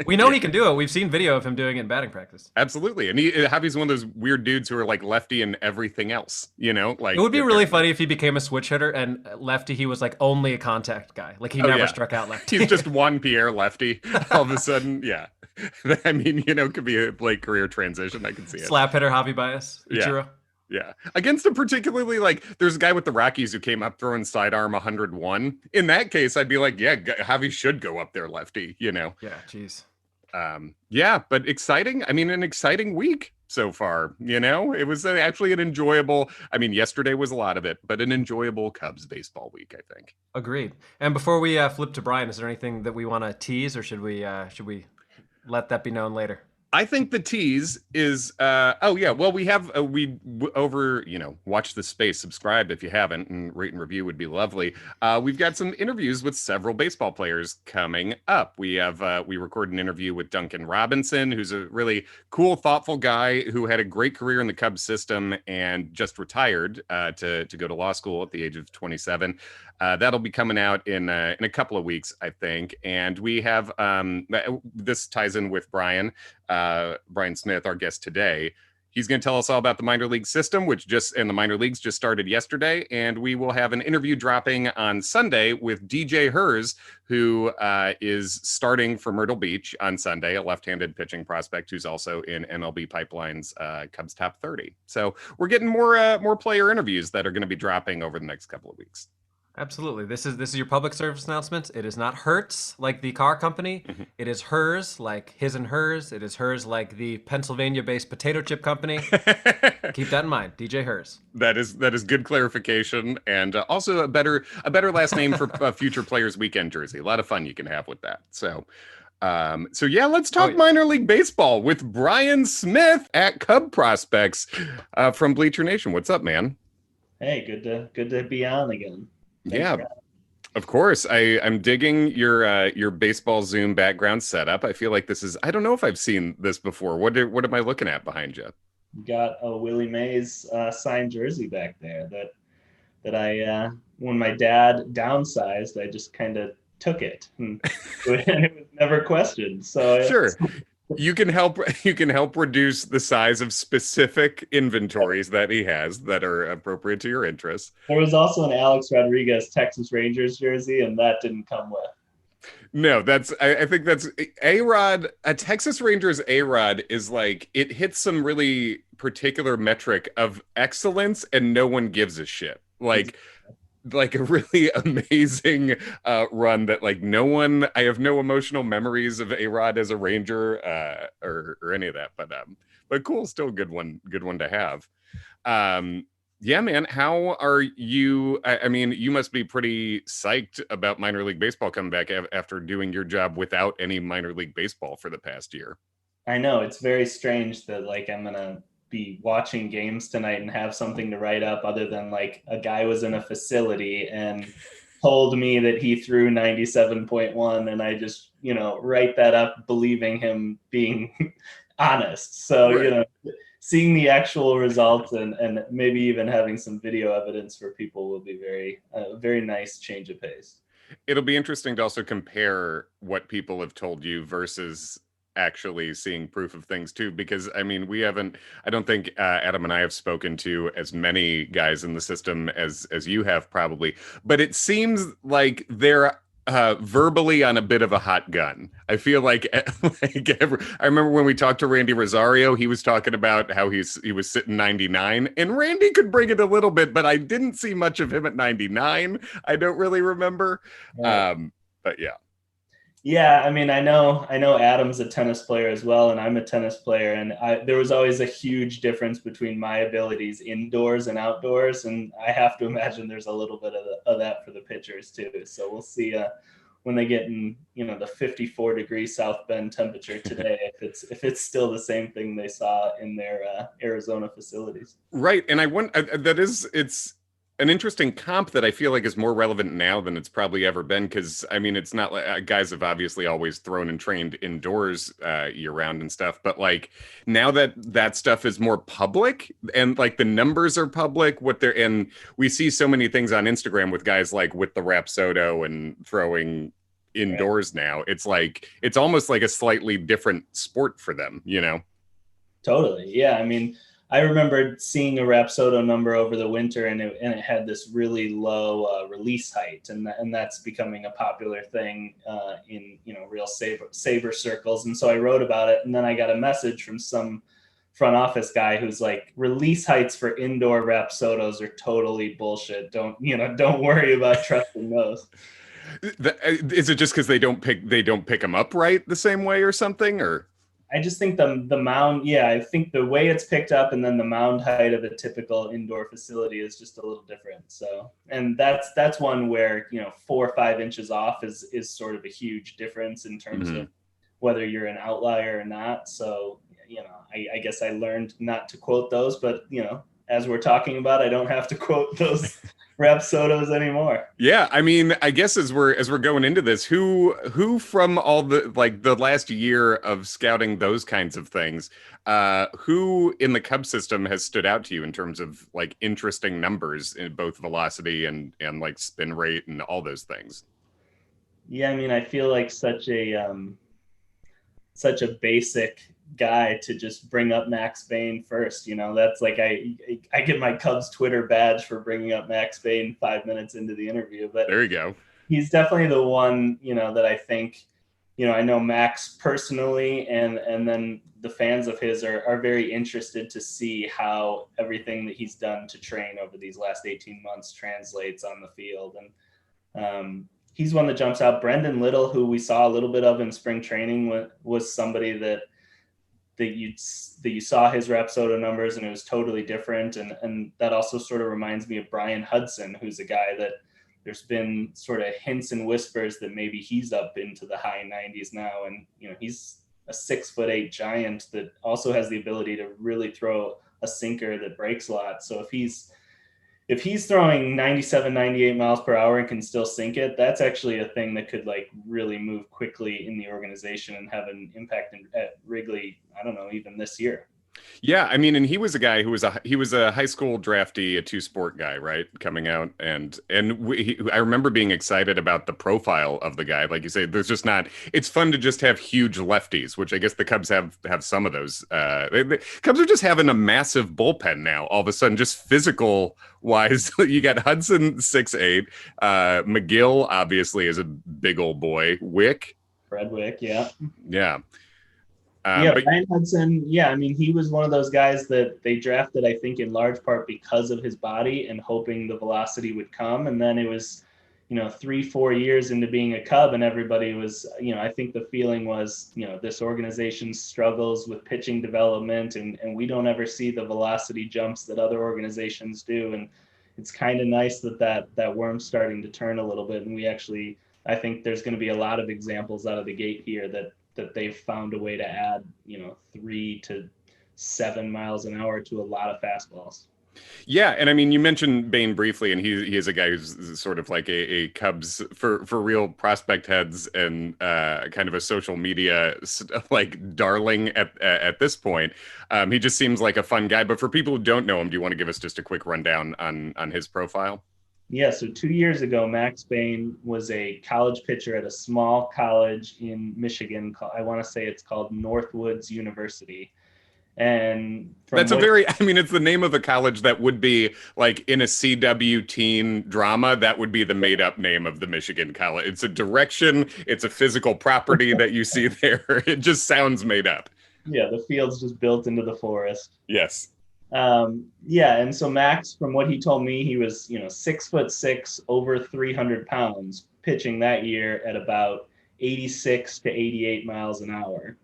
we know he can do it. We've seen video of him doing it in batting practice. Absolutely. And Javi's one of those weird dudes who are like lefty and everything else, like it would be really funny if he became a switch hitter and lefty, he was like only a contact guy. Like he never struck out lefty. He's just Juan Pierre lefty all of a sudden. Yeah. Could be a Blake career transition. I can see it. Slap hitter, Javi Baez, Ichiro. Yeah. Against a particularly like there's a guy with the Rockies who came up throwing sidearm 101. In that case, I'd be like, yeah, Javi should go up there lefty, you know. Yeah, jeez. Yeah, but exciting. I mean, an exciting week so far, you know. It was actually an enjoyable, I mean, yesterday was a lot of it, but an enjoyable Cubs baseball week, I think. Agreed. And before we flip to Bryan, is there anything that we want to tease, or should we let that be known later? I think the tease is oh yeah, well we have over, you know, watch the space, subscribe if you haven't, and rate and review would be lovely. We've got some interviews with several baseball players coming up. We have we recorded an interview with Duncan Robinson, who's a really cool, thoughtful guy who had a great career in the Cubs system and just retired to go to law school at the age of 27. That'll be coming out in a couple of weeks, I think. And we have this ties in with Bryan. Bryan Smith, our guest today. He's going to tell us all about the minor league system, which the minor leagues just started yesterday. And we will have an interview dropping on Sunday with DJ Hers, who is starting for Myrtle Beach on Sunday, a left-handed pitching prospect who's also in MLB Pipeline's Cubs Top 30. So we're getting more player interviews that are going to be dropping over the next couple of weeks. Absolutely. This is your public service announcement. It is not Hertz like the car company. Mm-hmm. It is Hers like his and hers. It is Hers like the Pennsylvania-based potato chip company. Keep that in mind, DJ Hers. That is good clarification, and also a better last name for future Players Weekend jersey. A lot of fun you can have with that. So yeah, let's talk minor league baseball with Bryan Smith at Cub Prospects from Bleacher Nation. What's up, man? Hey, good to be on again. Thanks, of course. I'm digging your baseball Zoom background setup. I feel like this is, I don't know if I've seen this before. What am I looking at behind you? Got a Willie Mays signed jersey back there that I when my dad downsized, I just kind of took it and it was never questioned. So sure. You can help reduce the size of specific inventories that he has that are appropriate to your interests. There was also an Alex Rodriguez Texas Rangers jersey, and that didn't come with. No, I think that's A-Rod. A Texas Rangers A-Rod is like, it hits some really particular metric of excellence and no one gives a shit. Like a really amazing run that like I have no emotional memories of A-Rod as a Ranger or any of that, but cool, still a good one to have. Yeah, man, how are you? I mean, you must be pretty psyched about minor league baseball coming back after doing your job without any minor league baseball for the past year. I know, it's very strange that like I'm gonna be watching games tonight and have something to write up other than like a guy was in a facility and told me that he threw 97.1 and I just, write that up believing him being honest. So, right. Seeing the actual results and maybe even having some video evidence for people will be very nice change of pace. It'll be interesting to also compare what people have told you versus actually seeing proof of things too, because I mean I don't think Adam and I have spoken to as many guys in the system as you have probably, but it seems like they're verbally on a bit of a hot gun. I feel like I remember when we talked to Randy Rosario, he was talking about how he was sitting 99, and Randy could bring it a little bit, but I didn't see much of him at 99. I don't really remember. Right. But yeah. Yeah, I mean, I know Adam's a tennis player as well, and I'm a tennis player, and there was always a huge difference between my abilities indoors and outdoors, and I have to imagine there's a little bit of that for the pitchers too. So we'll see when they get in, the 54-degree South Bend temperature today, if it's still the same thing they saw in their Arizona facilities. Right, and I want it's an interesting comp that I feel like is more relevant now than it's probably ever been, because I mean, it's not like guys have obviously always thrown and trained indoors year round and stuff, but like now that stuff is more public and like the numbers are public, and we see so many things on Instagram with guys like with the Rapsodo and throwing indoors now. It's like it's almost like a slightly different sport for them, Totally, yeah. I mean, I remember seeing a Rapsodo number over the winter, and it had this really low release height, and that's becoming a popular thing in real saber circles. And so I wrote about it, and then I got a message from some front office guy who's like, release heights for indoor Rapsodos are totally bullshit. Don't worry about trusting those. Is it just because they don't pick them up right the same way or something, or? I just think the mound, yeah, I think the way it's picked up and then the mound height of a typical indoor facility is just a little different. So, and that's one where, 4 or 5 inches off is sort of a huge difference in terms of whether you're an outlier or not. So, I guess I learned not to quote those, but as we're talking about, I don't have to quote those Rapsodos anymore. Yeah, I mean, I guess as we're going into this, who from all the last year of scouting those kinds of things, who in the Cub system has stood out to you in terms of like interesting numbers in both velocity and like spin rate and all those things? Yeah, I mean, I feel like such a basic guy to just bring up Max Bain first. That's like I get my Cubs Twitter badge for bringing up Max Bain 5 minutes into the interview. But there you go. He's definitely the one, that I think, I know Max personally, and then the fans of his are very interested to see how everything that he's done to train over these last 18 months translates on the field. And he's one that jumps out. Brendan Little, who we saw a little bit of in spring training, was somebody that you saw his Rapsodo numbers and it was totally different. And that also sort of reminds me of Bryan Hudson, who's a guy that there's been sort of hints and whispers that maybe he's up into the high 90s now. And, he's a 6'8" giant that also has the ability to really throw a sinker that breaks a lot. So if he's throwing 97, 98 miles per hour and can still sink it, that's actually a thing that could like really move quickly in the organization and have an impact at Wrigley, I don't know, even this year. Yeah, I mean, and he was a guy who was a high school draftee, a 2-sport guy, right, coming out, and I remember being excited about the profile of the guy. Like you say, there's just not. It's fun to just have huge lefties, which I guess the Cubs have some of those. The Cubs are just having a massive bullpen now. All of a sudden, just physical wise, you got Hudson 6'8", McGill obviously is a big old boy. Fred Wick, yeah. But Bryan Hudson, I mean, he was one of those guys that they drafted, I think, in large part because of his body and hoping the velocity would come. And then it was, 3-4 years into being a Cub, and everybody was, I think the feeling was, this organization struggles with pitching development, and we don't ever see the velocity jumps that other organizations do. And it's kind of nice that worm's starting to turn a little bit. And I think there's going to be a lot of examples out of the gate here that they've found a way to add, 3 to 7 miles an hour to a lot of fastballs. Yeah, and I mean, you mentioned Bain briefly, and he is a guy who's sort of like a Cubs for real prospect heads and kind of a social media like darling at this point. He just seems like a fun guy. But for people who don't know him, do you want to give us just a quick rundown on his profile? Yeah, so 2 years ago, Max Bain was a college pitcher at a small college in Michigan. I want to say it's called Northwoods University. And it's the name of a college that would be like in a CW teen drama. That would be the made up name of the Michigan college. It's a direction. It's a physical property that you see there. It just sounds made up. Yeah, the field's just built into the forest. Yes. And so Max, from what he told me, he was 6'6", over 300 pounds, pitching that year at about 86 to 88 miles an hour.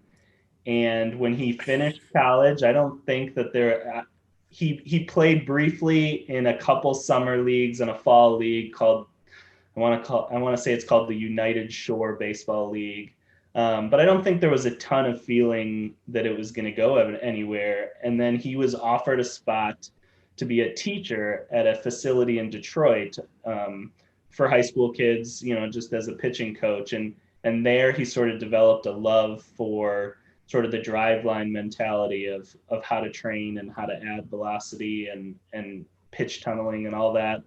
And when he finished college, I don't think that he played briefly in a couple summer leagues and a fall league called, I want to say it's called the United Shore Baseball League. But I don't think there was a ton of feeling that it was going to go anywhere. And then he was offered a spot to be a teacher at a facility in Detroit for high school kids, just as a pitching coach. And there he sort of developed a love for sort of the driveline mentality of how to train and how to add velocity and pitch tunneling and all that.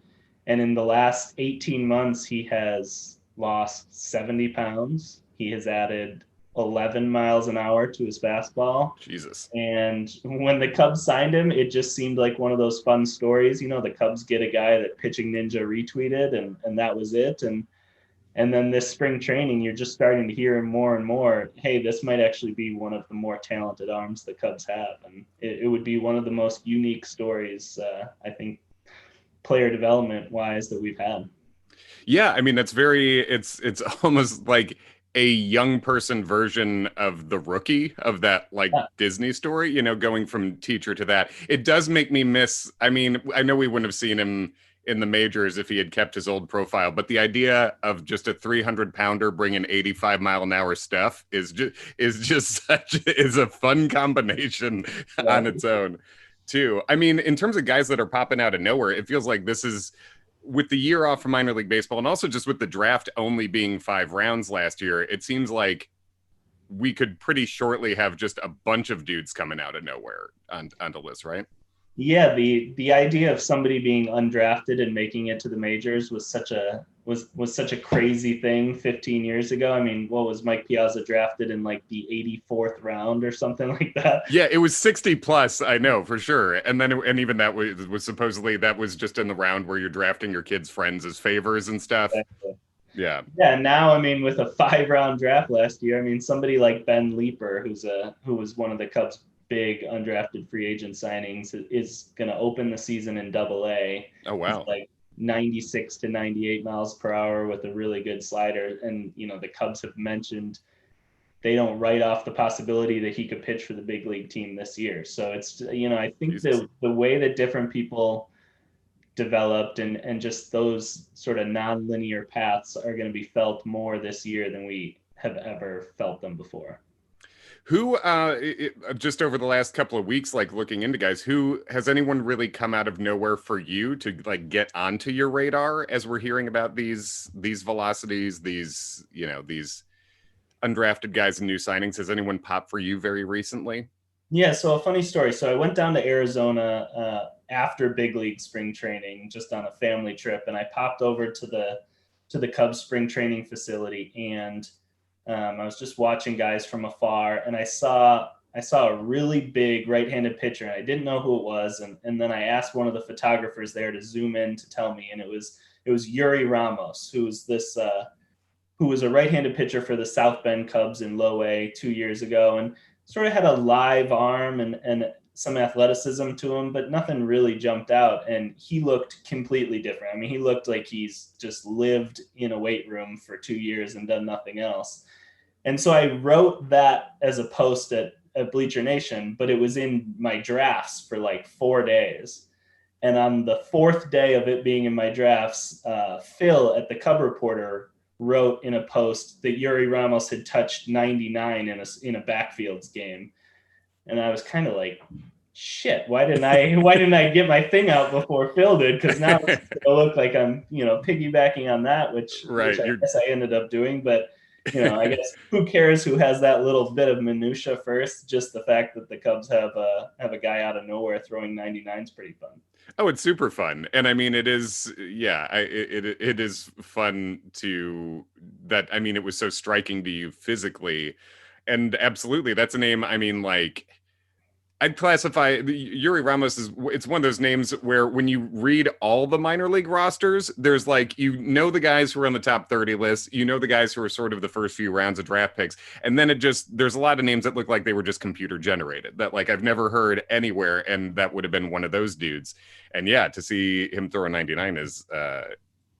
And in the last 18 months, he has lost 70 pounds. He has added 11 miles an hour to his fastball. Jesus. And when the Cubs signed him, it just seemed like one of those fun stories. The Cubs get a guy that Pitching Ninja retweeted, and that was it. And And then this spring training, you're just starting to hear more and more, hey, this might actually be one of the more talented arms the Cubs have. And it would be one of the most unique stories, I think, player development wise, that we've had. Yeah, I mean that's very it's almost like a young person version of the rookie of that like Yeah. Disney story, going from teacher to that. It does make me miss, I mean, I know we wouldn't have seen him in the majors if he had kept his old profile, but the idea of just a 300 pounder bringing 85-mile-an-hour stuff is just such is a fun combination Yeah. on its own too. I mean, in terms of guys that are popping out of nowhere, it feels like this is with the year off from minor league baseball and also just with the draft only being 5 rounds last year, it seems like we could pretty shortly have just a bunch of dudes coming out of nowhere on the list, right? Yeah, the idea of somebody being undrafted and making it to the majors was such a crazy thing 15 years ago. I mean, what was Mike Piazza drafted in like the 84th round or something like that? Yeah, it was 60 plus, I know for sure. And then and even that was supposedly that was just in the round where you're drafting your kids' friends as favors and stuff. Yeah. Yeah, now I mean, with a 5 round draft last year, I mean, somebody like Ben Leeper, who was one of the Cubs' big undrafted free agent signings, is going to open the season in Double-A. Oh wow. He's like 96 to 98 miles per hour with a really good slider, and the Cubs have mentioned they don't write off the possibility that he could pitch for the big league team this year. So it's I think the way that different people developed and just those sort of non-linear paths are going to be felt more this year than we have ever felt them before. Who just over the last couple of weeks, like looking into guys, who has anyone really come out of nowhere for you to like get onto your radar as we're hearing about these velocities, these undrafted guys and new signings? Has anyone popped for you very recently? Yeah, so a funny story. So I went down to Arizona after big league spring training, just on a family trip, and I popped over to the Cubs spring training facility, and I was just watching guys from afar, and I saw a really big right-handed pitcher, and I didn't know who it was, and then I asked one of the photographers there to zoom in to tell me, and it was Yuri Ramos, who was a right-handed pitcher for the South Bend Cubs in Low A 2 years ago, and sort of had a live arm and some athleticism to him, but nothing really jumped out. And he looked completely different. I mean, he looked like he's just lived in a weight room for 2 years and done nothing else. And so I wrote that as a post at Bleacher Nation, but it was in my drafts for like 4 days. And on the 4th day of it being in my drafts, Phil at the Cub Reporter wrote in a post that Yuri Ramos had touched 99 in a backfields game. And I was kind of like, shit, why didn't I get my thing out before Phil did? Because now it's gonna look like I'm, piggybacking on that, which I guess I ended up doing. But I guess who cares who has that little bit of minutia first? Just the fact that the Cubs have a guy out of nowhere throwing 99 is pretty fun. Oh, it's super fun. And I mean, it is, yeah, it is fun that, I mean, it was so striking to you physically. And absolutely, that's a name, I mean, like, I'd classify Yuri Ramos it's one of those names where when you read all the minor league rosters, there's like, the guys who are on the top 30 list, the guys who are sort of the first few rounds of draft picks. And then there's a lot of names that look like they were just computer generated that like I've never heard anywhere. And that would have been one of those dudes. And yeah, to see him throw a 99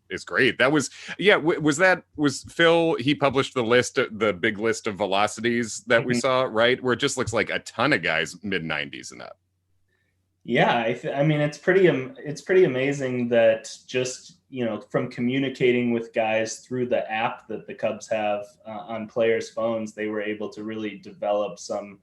is great. That was, yeah. Was Phil, he published the big list of velocities that we saw, right? Where it just looks like a ton of guys mid-90s and up. Yeah. I mean, it's pretty amazing that just, from communicating with guys through the app that the Cubs have on players' phones, they were able to really develop some,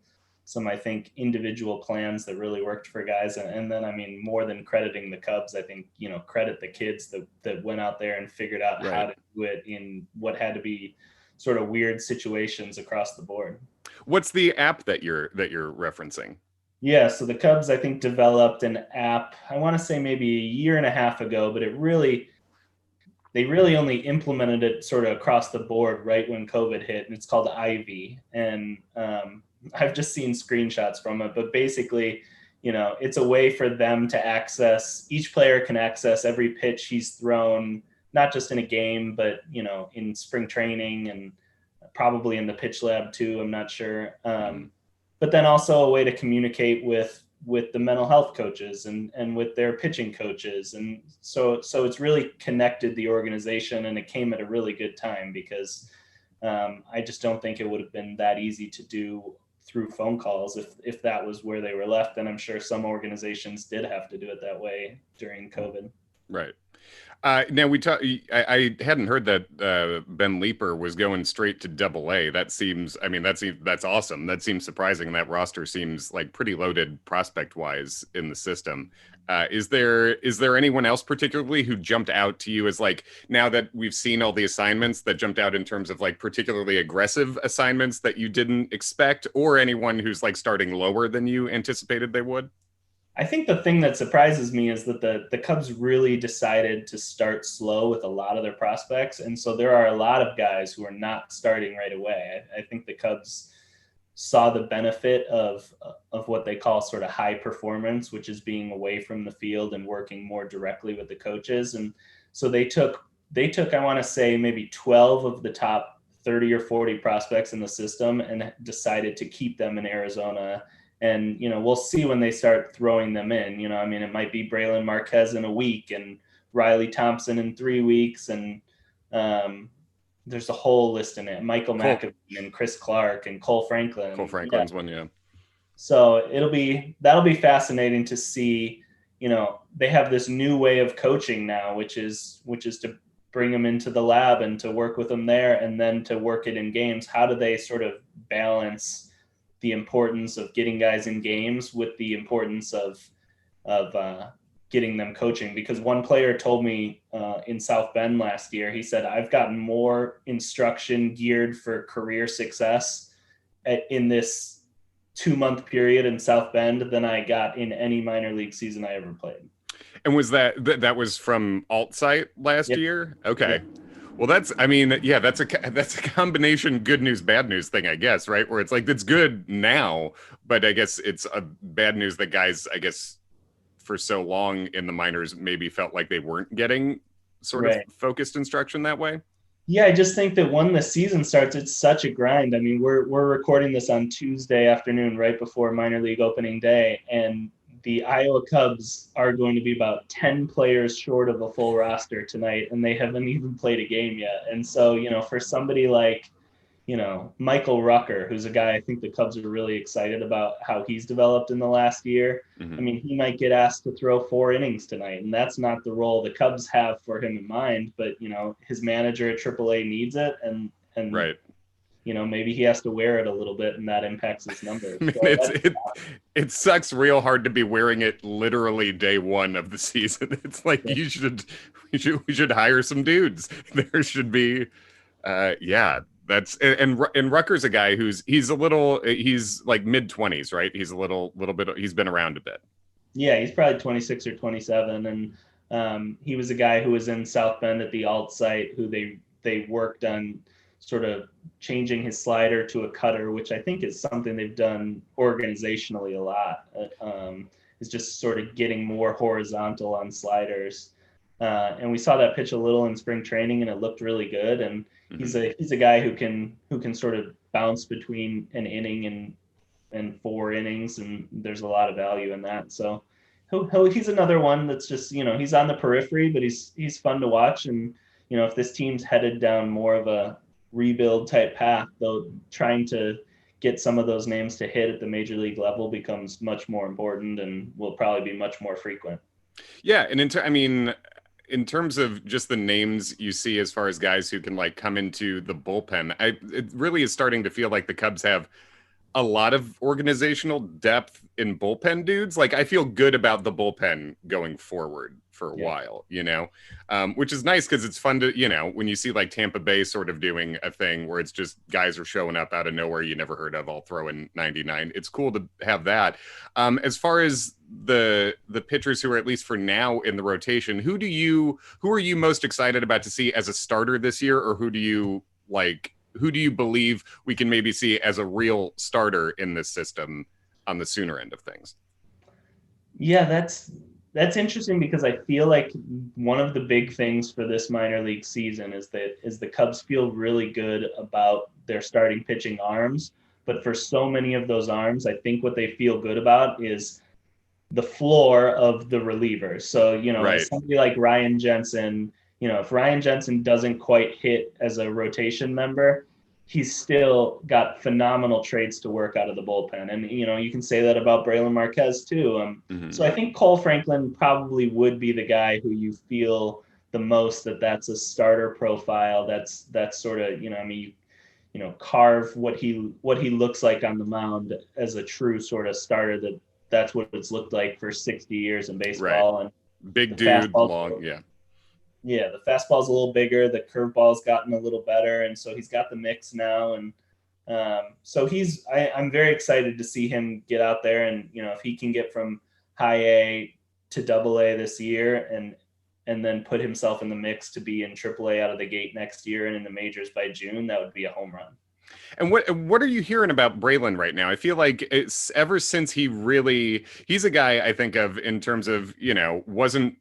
I think, individual plans that really worked for guys. And then, I mean, more than crediting the Cubs, I think, credit the kids that went out there and figured out how to do it in what had to be sort of weird situations across the board. What's the app that you're referencing? Yeah, so the Cubs, I think, developed an app, I want to say maybe a year and a half ago, but they really only implemented it sort of across the board right when COVID hit, and it's called Ivy. And I've just seen screenshots from it, but basically, it's a way for them to access, each player can access every pitch he's thrown not just in a game, but, in spring training and probably in the pitch lab too. I'm not sure. But then also a way to communicate with the mental health coaches and with their pitching coaches. And so it's really connected the organization, and it came at a really good time because I just don't think it would have been that easy to do through phone calls if that was where they were left. And I'm sure some organizations did have to do it that way during COVID. Right. Now I hadn't heard that Ben Leeper was going straight to Double-A. That's awesome. That seems surprising. That roster seems like pretty loaded prospect wise in the system. Is there anyone else particularly who jumped out to you as, like, now that we've seen all the assignments, that jumped out in terms of like particularly aggressive assignments that you didn't expect, or anyone who's like starting lower than you anticipated they would? I think the thing that surprises me is that the Cubs really decided to start slow with a lot of their prospects. And so there are a lot of guys who are not starting right away. I think the Cubs saw the benefit of what they call sort of high performance, which is being away from the field and working more directly with the coaches. And so they took, I want to say, maybe 12 of the top 30 or 40 prospects in the system and decided to keep them in Arizona. And, we'll see when they start throwing them in. It might be Braylon Marquez in a week and Riley Thompson in 3 weeks. And there's a whole list in it. Michael McAveen and Chris Clark and Cole Franklin. Cole Franklin's one, yeah. So that'll be fascinating to see. They have this new way of coaching now, which is to bring them into the lab and to work with them there, and then to work it in games. How do they sort of balance the importance of getting guys in games with the importance of getting them coaching? Because one player told me in South Bend last year, he said, I've gotten more instruction geared for career success in this 2-month period in South Bend than I got in any minor league season I ever played. And was that was from Alt Site last year? Okay. Yep. Well, that's a combination good news, bad news thing, I guess, right? Where it's like, it's good now, but I guess it's a bad news that guys, I guess, for so long in the minors maybe felt like they weren't getting sort of focused instruction that way. Yeah, I just think that when the season starts, it's such a grind. I mean, we're recording this on Tuesday afternoon, right before minor league opening day, and the Iowa Cubs are going to be about 10 players short of a full roster tonight, and they haven't even played a game yet. And so, for somebody like, Michael Rucker, who's a guy I think the Cubs are really excited about how he's developed in the last year. Mm-hmm. I mean, he might get asked to throw 4 innings tonight, and that's not the role the Cubs have for him in mind. But, his manager at AAA needs it, and right. Maybe he has to wear it a little bit, and that impacts his numbers. I mean, it sucks real hard to be wearing it literally day one of the season. It's like we should hire some dudes. There should be, That's and Rucker's a guy he's like mid-20s, right? He's a little bit. He's been around a bit. Yeah, he's probably 26 or 27, and he was a guy who was in South Bend at the Alt Site, who they worked on sort of changing his slider to a cutter, which I think is something they've done organizationally a lot. Is just sort of getting more horizontal on sliders. And we saw that pitch a little in spring training, and it looked really good. And he's a guy who can sort of bounce between an inning and 4 innings, and there's a lot of value in that. So he's another one that's just, he's on the periphery, but he's fun to watch. And if this team's headed down more of a rebuild type path, though, trying to get some of those names to hit at the major league level becomes much more important and will probably be much more frequent. Yeah, and in terms of just the names you see as far as guys who can like come into the bullpen, it really is starting to feel like the Cubs have a lot of organizational depth in bullpen dudes. Like, I feel good about the bullpen going forward for a while, which is nice because it's fun to, when you see like Tampa Bay sort of doing a thing where it's just guys are showing up out of nowhere you never heard of, all throwing 99. It's cool to have that. As far as the pitchers who are at least for now in the rotation, who are you most excited about to see as a starter this year, or who do you believe we can maybe see as a real starter in this system on the sooner end of things? Yeah, that's That's interesting because I feel like one of the big things for this minor league season is the Cubs feel really good about their starting pitching arms, but for so many of those arms, I think what they feel good about is the floor of the relievers. So, Right. somebody like Ryan Jensen, if Ryan Jensen doesn't quite hit as a rotation member, he's still got phenomenal traits to work out of the bullpen. And, you can say that about Braylon Marquez too. So I think Cole Franklin probably would be the guy who you feel the most that's a starter profile. That's sort of, carve what he looks like on the mound as a true sort of starter. That's what it's looked like for 60 years in Right. baseball. And Big the dude, fastball, long, yeah. Yeah, the fastball's a little bigger, the curveball's gotten a little better, and so he's got the mix now. And so I'm very excited to see him get out there, and if he can get from high A to double A this year, and then put himself in the mix to be in triple A out of the gate next year and in the majors by June, that would be a home run. And what are you hearing about Braylon right now? I feel like it's ever since he's a guy I think of in terms of, wasn't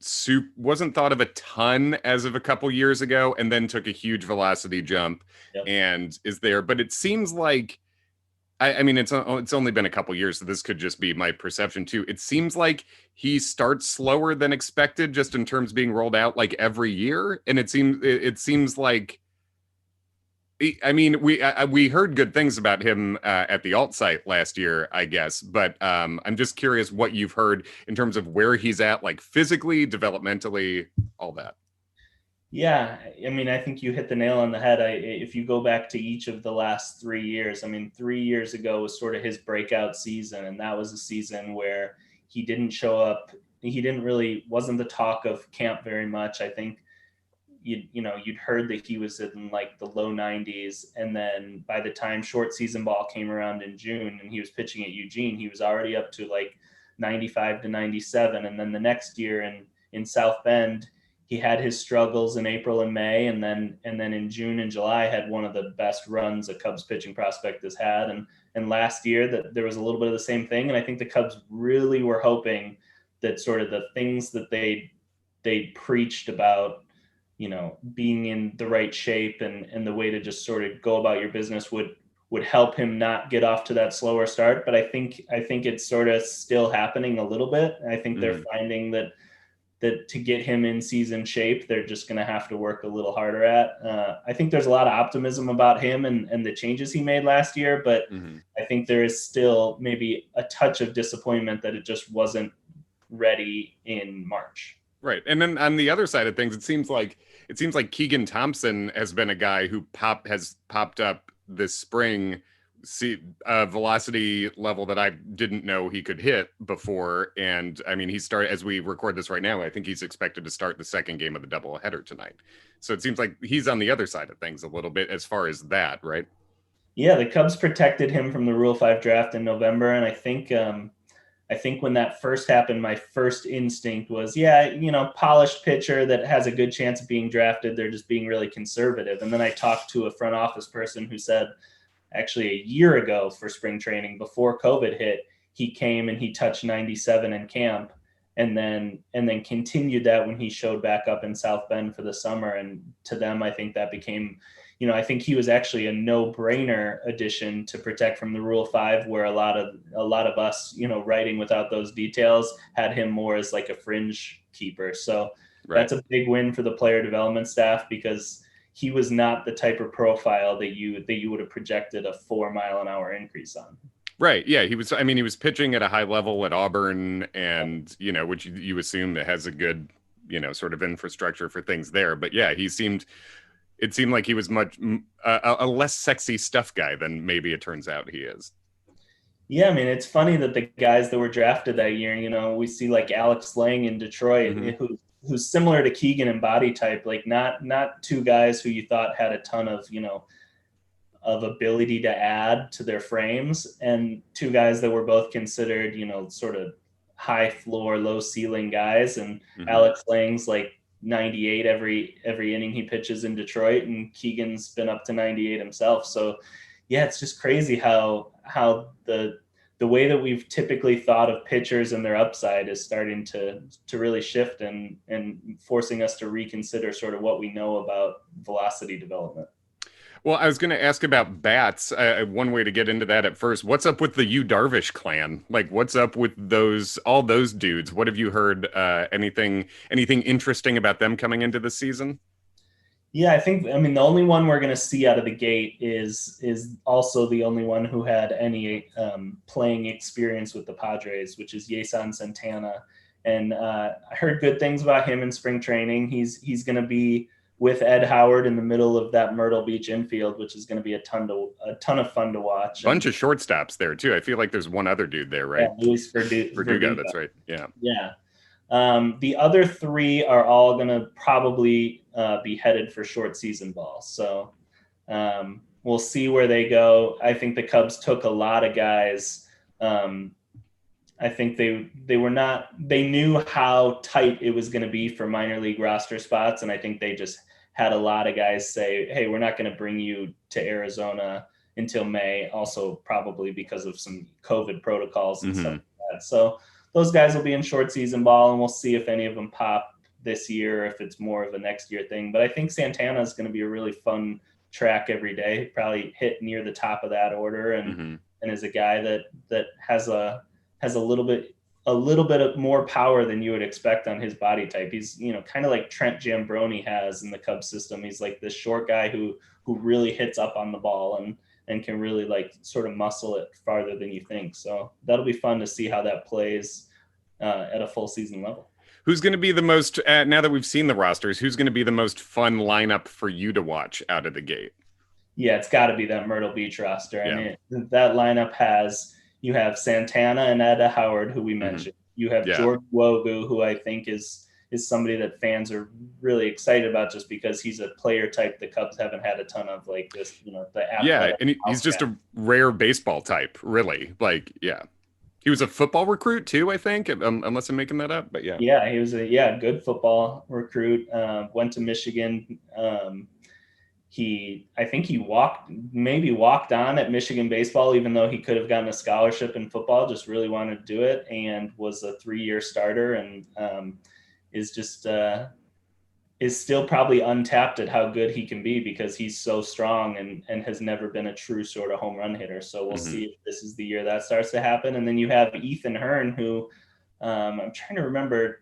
thought of a ton as of a couple years ago, and then took a huge velocity jump. Yep. And is there, but it seems like, I mean, it's only been a couple years, so this could just be my perception too. It seems like he starts slower than expected, just in terms of being rolled out like every year. And it seems like, I mean, we heard good things about him at the alt site last year, I guess. But I'm just curious what you've heard in terms of where he's at, like physically, developmentally, all that. Yeah, I mean, I think you hit the nail on the head. If you go back to each of the last 3 years, I mean, 3 years ago was sort of his breakout season, and that was a season where he didn't show up. He wasn't the talk of camp very much. I think you'd heard that he was in like the low 90s, and then by the time short season ball came around in June and he was pitching at Eugene, he was already up to like 95 to 97. And then the next year in South Bend, he had his struggles in April and May, and then in June and July had one of the best runs a Cubs pitching prospect has had. And last year that there was a little bit of the same thing. And I think the Cubs really were hoping that sort of the things that they preached about, being in the right shape and the way to just sort of go about your business would help him not get off to that slower start. But I think it's sort of still happening a little bit. I think they're finding that to get him in season shape, they're just going to have to work a little harder at. I think there's a lot of optimism about him and the changes he made last year, but I think there is still maybe a touch of disappointment that it just wasn't ready in March. Right. And then on the other side of things, it seems like Keegan Thompson has been a guy who has popped up this spring, a velocity level that I didn't know he could hit before. And I mean, as we record this right now, I think he's expected to start the second game of the doubleheader tonight. So it seems like he's on the other side of things a little bit as far as that, right? Yeah, the Cubs protected him from the Rule 5 draft in November. And I think when that first happened, my first instinct was, polished pitcher that has a good chance of being drafted. They're just being really conservative. And then I talked to a front office person who said, actually a year ago for spring training, before COVID hit, he came and he touched 97 in camp, and then continued that when he showed back up in South Bend for the summer. And to them, I think that became, I think he was actually a no-brainer addition to protect from the Rule 5, where a lot of us, writing without those details, had him more as like a fringe keeper. So That's a big win for the player development staff, because he was not the type of profile that you would have projected a 4-mile-an-hour increase on. Right. Yeah. He was pitching at a high level at Auburn, and, which you assume that has a good, sort of infrastructure for things there. But yeah, it seemed like he was much a less sexy stuff guy than maybe it turns out he is. Yeah, I mean, it's funny that the guys that were drafted that year, we see like Alex Lang in Detroit, who's similar to Keegan in body type, like not two guys who you thought had a ton of, of ability to add to their frames, and two guys that were both considered, sort of high floor, low ceiling guys. And Alex Lang's like 98 every inning he pitches in Detroit, and Keegan's been up to 98 himself. So yeah, it's just crazy how the the way that we've typically thought of pitchers and their upside is starting to really shift and forcing us to reconsider sort of what we know about velocity development. Well, I was going to ask about bats. One way to get into that at first. What's up with the Yu Darvish clan? Like, what's up with all those dudes? What have you heard? Anything interesting about them coming into the season? Yeah, I mean, the only one we're going to see out of the gate is also the only one who had any playing experience with the Padres, which is Yeson Santana. And I heard good things about him in spring training. He's going to be with Ed Howard in the middle of that Myrtle Beach infield, which is going to be a ton of fun to watch. Bunch of shortstops there too. I feel like there's one other dude there, right? Yeah, Luis Verdugo. That's right. Yeah. Yeah. The other three are all going to probably be headed for short season ball. So we'll see where they go. I think the Cubs took a lot of guys. I think they knew how tight it was going to be for minor league roster spots. And I think they just had a lot of guys say, hey, we're not going to bring you to Arizona until May, also probably because of some COVID protocols and stuff like that. So those guys will be in short season ball, and we'll see if any of them pop this year, if it's more of a next year thing. But I think Santana is going to be a really fun track every day, probably hit near the top of that order, and is a guy that has a little bit of more power than you would expect on his body type. He's, kind of like Trent Jambroni has in the Cubs system. He's like this short guy who really hits up on the ball and can really like sort of muscle it farther than you think. So that'll be fun to see how that plays at a full season level. Who's going to be the most, now that we've seen the rosters, who's going to be the most fun lineup for you to watch out of the gate? Yeah, it's got to be that Myrtle Beach roster. Yeah. I mean, that lineup you have Santana and Ed Howard, who we mentioned. You have George Wogu, who I think is somebody that fans are really excited about just because he's a player type the Cubs haven't had a ton of, like this, the athletic. And he's just a rare baseball type, really. Like, yeah. He was a football recruit too, I think, unless I'm making that up, but yeah. Yeah, he was a good football recruit, went to Michigan. I think he walked on at Michigan baseball, even though he could have gotten a scholarship in football, just really wanted to do it, and was a 3-year starter, and is still probably untapped at how good he can be because he's so strong and has nenever been a true sort of home run hitter. So we'll see if this is the year that starts to happen. And then you have Ethan Hearn, who I'm trying to remember,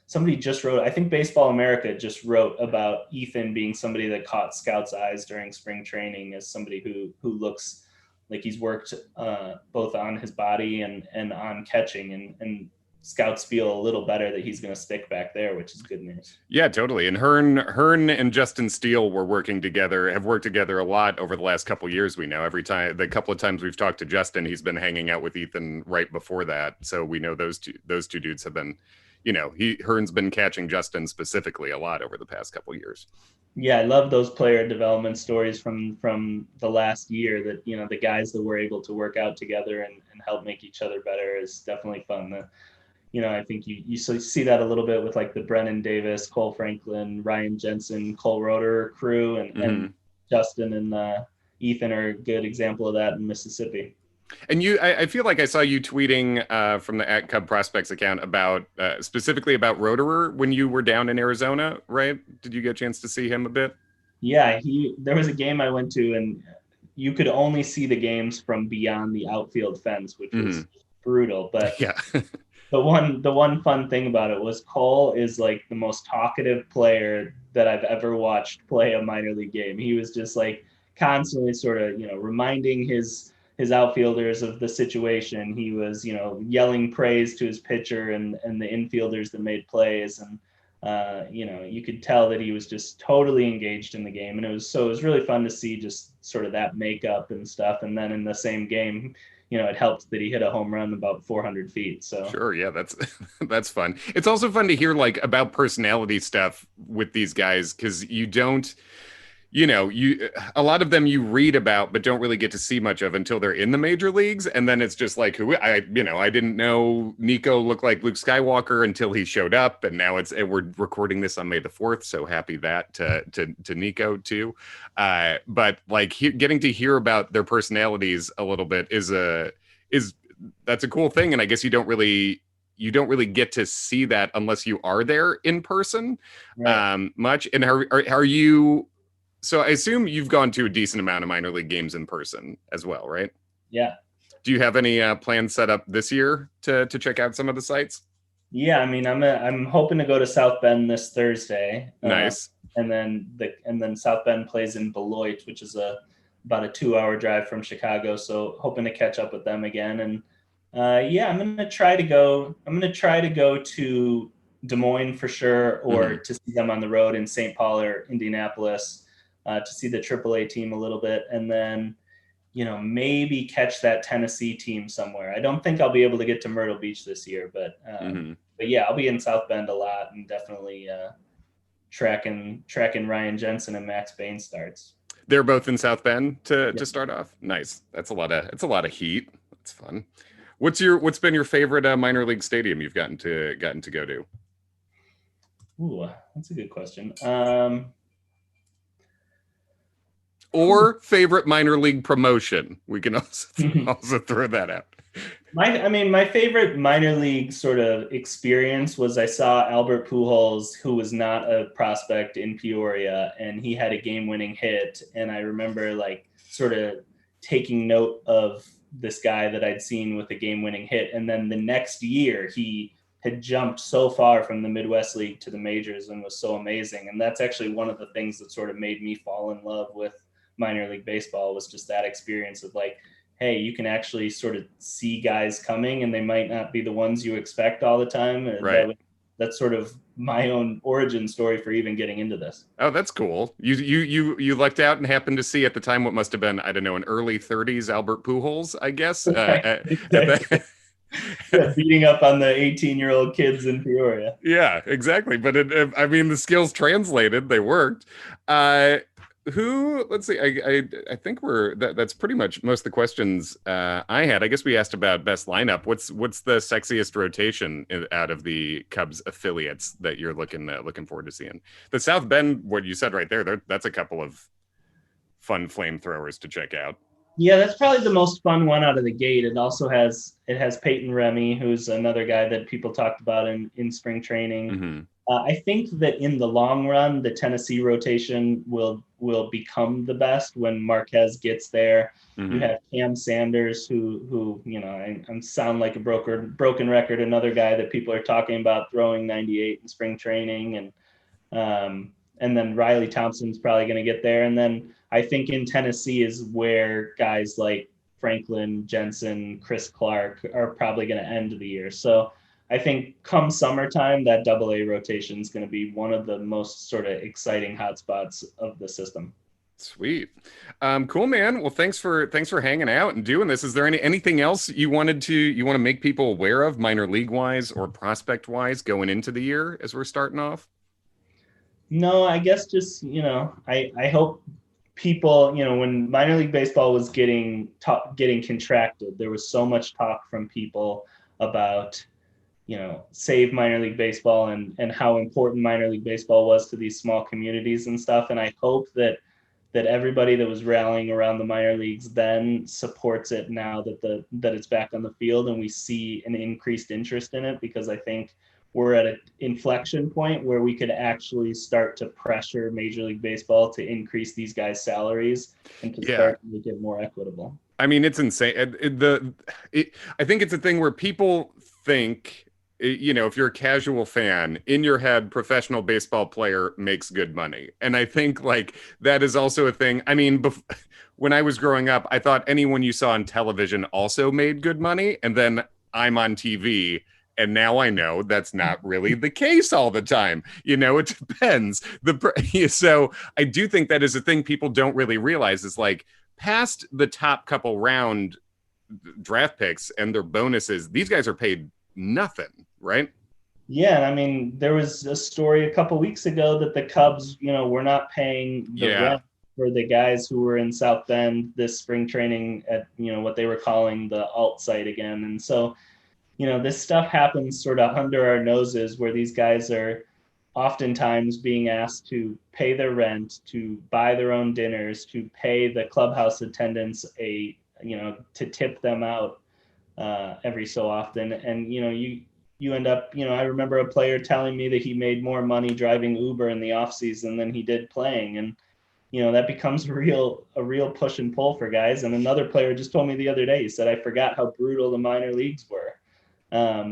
somebody just wrote, I think Baseball America just wrote about Ethan being somebody that caught scouts' eyes during spring training as somebody who looks like he's worked both on his body and on catching, and scouts feel a little better that he's going to stick back there, which is good news. Yeah, totally. And Hearn and Justin Steele have worked together a lot over the last couple of years. We know the couple of times we've talked to Justin, he's been hanging out with Ethan right before that. So we know those two dudes have been, Hearn's been catching Justin specifically a lot over the past couple of years. Yeah, I love those player development stories from the last year that, the guys that were able to work out together and help make each other better is definitely fun. I think you see that a little bit with like the Brennan Davis, Cole Franklin, Ryan Jensen, Cole Roeder crew, and Justin and Ethan are a good example of that in Mississippi. And I feel like I saw you tweeting from the @Cub Prospects account about specifically about Roederer when you were down in Arizona, right? Did you get a chance to see him a bit? Yeah, there was a game I went to, and you could only see the games from beyond the outfield fence, which was brutal. But yeah. The one fun thing about it was Cole is like the most talkative player that I've ever watched play a minor league game. He was just like constantly sort of, reminding his outfielders of the situation. He was, yelling praise to his pitcher and the infielders that made plays. And, you could tell that he was just totally engaged in the game. And it was really fun to see just sort of that makeup and stuff. And then in the same game, it helped that he hit a home run about 400 feet. So sure. Yeah, that's fun. It's also fun to hear like about personality stuff with these guys. 'Cause you don't, a lot of them you read about, but don't really get to see much of until they're in the major leagues. And then it's just like, I didn't know Nico looked like Luke Skywalker until he showed up. And now we're recording this on May the 4th. So happy that to Nico too. But like getting to hear about their personalities a little bit is that's a cool thing. And I guess you don't really get to see that unless you are there in person, Right. much. And are you, so I assume you've gone to a decent amount of minor league games in person as well, right? Yeah. Do you have any plans set up this year to check out some of the sites? Yeah, I mean, I'm hoping to go to South Bend this Thursday, Nice. and then South Bend plays in Beloit, which is about a 2 hour drive from Chicago. So hoping to catch up with them again, and yeah, I'm gonna try to go. I'm gonna try to go to Des Moines for sure, or to see them on the road in St. Paul or Indianapolis, to see the AAA team a little bit, and then maybe catch that Tennessee team somewhere. I don't think I'll be able to get to Myrtle Beach this year, but yeah, I'll be in South Bend a lot and definitely tracking Ryan Jensen and Max Bain starts. They're both in South Bend to Yeah. start off. Nice. It's a lot of heat. That's fun. What's been your favorite minor league stadium you've gotten to go to? Ooh, that's a good question. Or favorite minor league promotion? We can also throw that out. My favorite minor league sort of experience was I saw Albert Pujols, who was not a prospect in Peoria, and he had a game-winning hit. And I remember like sort of taking note of this guy that I'd seen with a game-winning hit. And then the next year, he had jumped so far from the Midwest League to the majors and was so amazing. And that's actually one of the things that sort of made me fall in love with minor league baseball, was just that experience of like, hey, you can actually sort of see guys coming and they might not be the ones you expect all the time. Right. That's sort of my own origin story for even getting into this. Oh, that's cool. You lucked out and happened to see at the time what must have been, I don't know, an early 30s Albert Pujols, I guess. Yeah, beating up on the 18-year-old kids in Peoria. Yeah, exactly. But I mean, the skills translated; they worked. Let's see. I think that's pretty much most of the questions I had. I guess we asked about best lineup. What's the sexiest rotation out of the Cubs affiliates that you're looking forward to seeing? The South Bend, what you said right there, that's a couple of fun flamethrowers to check out. Yeah, that's probably the most fun one out of the gate. It also has Peyton Remy, who's another guy that people talked about in spring training. Mm-hmm. I think that in the long run, the Tennessee rotation will become the best when Marquez gets there. Mm-hmm. You have Cam Sanders, who I sound like a broken record, another guy that people are talking about throwing 98 in spring training, and then Riley Thompson's probably going to get there, and then I think in Tennessee is where guys like Franklin, Jensen, Chris Clark are probably going to end the year. So I think come summertime, that AA rotation is going to be one of the most sort of exciting hotspots of the system. Sweet. Cool, man. Well, thanks for hanging out and doing this. Is there anything else you want to make people aware of minor league wise or prospect wise going into the year as we're starting off? No, I guess just, I hope people, when minor league baseball was getting contracted, there was so much talk from people about, save minor league baseball and how important minor league baseball was to these small communities and stuff. And I hope that everybody that was rallying around the minor leagues then supports it now that it's back on the field and we see an increased interest in it, because I think we're at an inflection point where we could actually start to pressure Major League Baseball to increase these guys' salaries and to start to make it more equitable. I mean, it's insane. I think it's a thing where people think, if you're a casual fan, in your head, professional baseball player makes good money. And I think like that is also a thing. I mean, when I was growing up, I thought anyone you saw on television also made good money. And then I'm on TV. And now I know that's not really the case all the time. It depends. So I do think that is a thing people don't really realize is like past the top couple round draft picks and their bonuses, these guys are paid nothing, right? Yeah, I mean, there was a story a couple weeks ago that the Cubs, were not paying the rent for the guys who were in South Bend this spring training at, what they were calling the alt site again. And so, this stuff happens sort of under our noses where these guys are oftentimes being asked to pay their rent, to buy their own dinners, to pay the clubhouse attendants to tip them out. every so often. And, you end up, I remember a player telling me that he made more money driving Uber in the off season than he did playing. And, that becomes a real push and pull for guys. And another player just told me the other day, he said, I forgot how brutal the minor leagues were.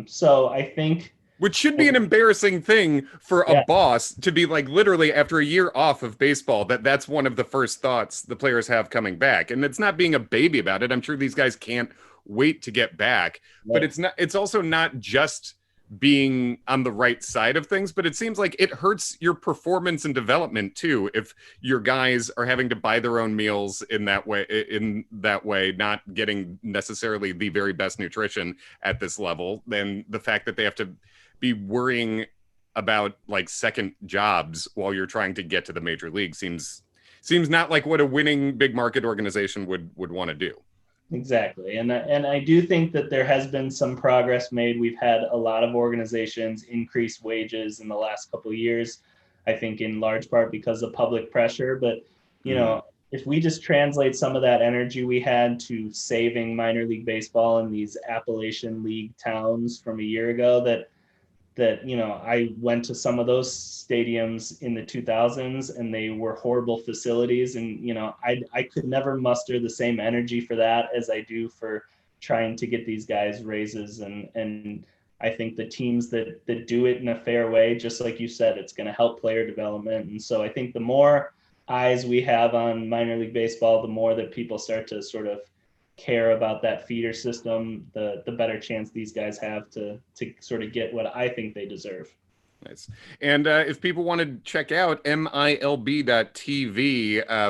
So I think, which should be an embarrassing thing for a yeah, boss to be like, literally after a year off of baseball, that's one of the first thoughts the players have coming back. And it's not being a baby about it. I'm sure these guys can't wait to get back, but it's also not just being on the right side of things, but it seems like it hurts your performance and development too if your guys are having to buy their own meals in that way, not getting necessarily the very best nutrition at this level. Then the fact that they have to be worrying about like second jobs while you're trying to get to the major league seems not like what a winning big market organization would want to do. Exactly. And I do think that there has been some progress made. We've had a lot of organizations increase wages in the last couple of years, I think in large part because of public pressure. But, if we just translate some of that energy we had to saving minor league baseball in these Appalachian League towns from a year ago, that I went to some of those stadiums in the 2000s and they were horrible facilities. And, I could never muster the same energy for that as I do for trying to get these guys raises. And I think the teams that do it in a fair way, just like you said, it's going to help player development. And so I think the more eyes we have on minor league baseball, the more that people start to sort of care about that feeder system, the better chance these guys have to sort of get what I think they deserve. Nice. And if people want to check out milb.tv,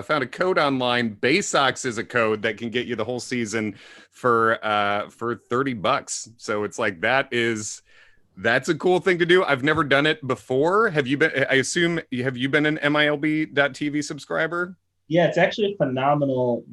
found a code online. Baysox is a code that can get you the whole season for $30. So it's like that's a cool thing to do. I've never done it before. Have you been? I assume have you been an milb.tv subscriber? Yeah, it's actually a phenomenal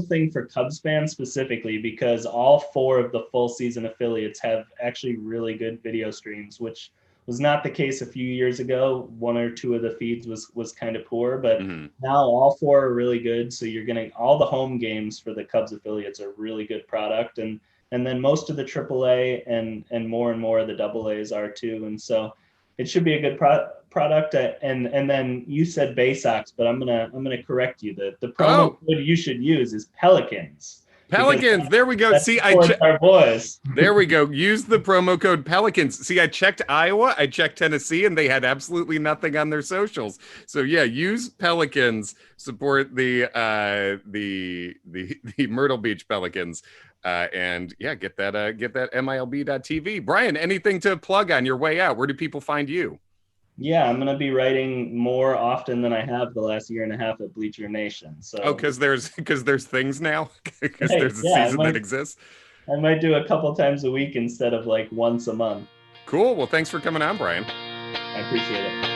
thing for Cubs fans specifically, because all 4 of the full season affiliates have actually really good video streams, which was not the case a few years ago. 1 or 2 of the feeds was kind of poor, but now all 4 are really good. So you're getting all the home games for the Cubs affiliates are really good product. And then most of the AAA and more of the AA's are too. And so it should be a good product. And then you said Baysox, but I'm gonna correct you. The promo code you should use is Pelicans. Pelicans. There we go. See, our boys. There we go. Use the promo code Pelicans. See, I checked Iowa, I checked Tennessee, and they had absolutely nothing on their socials. So yeah, use Pelicans. Support the Myrtle Beach Pelicans. And yeah, get that MILB.TV. Bryan, anything to plug on your way out? Where do people find you? Yeah, I'm going to be writing more often than I have the last year and a half at Bleacher Nation. So because there's things now, because there's a season that exists. I might do a couple times a week instead of like once a month. Cool. Well, thanks for coming on, Bryan. I appreciate it.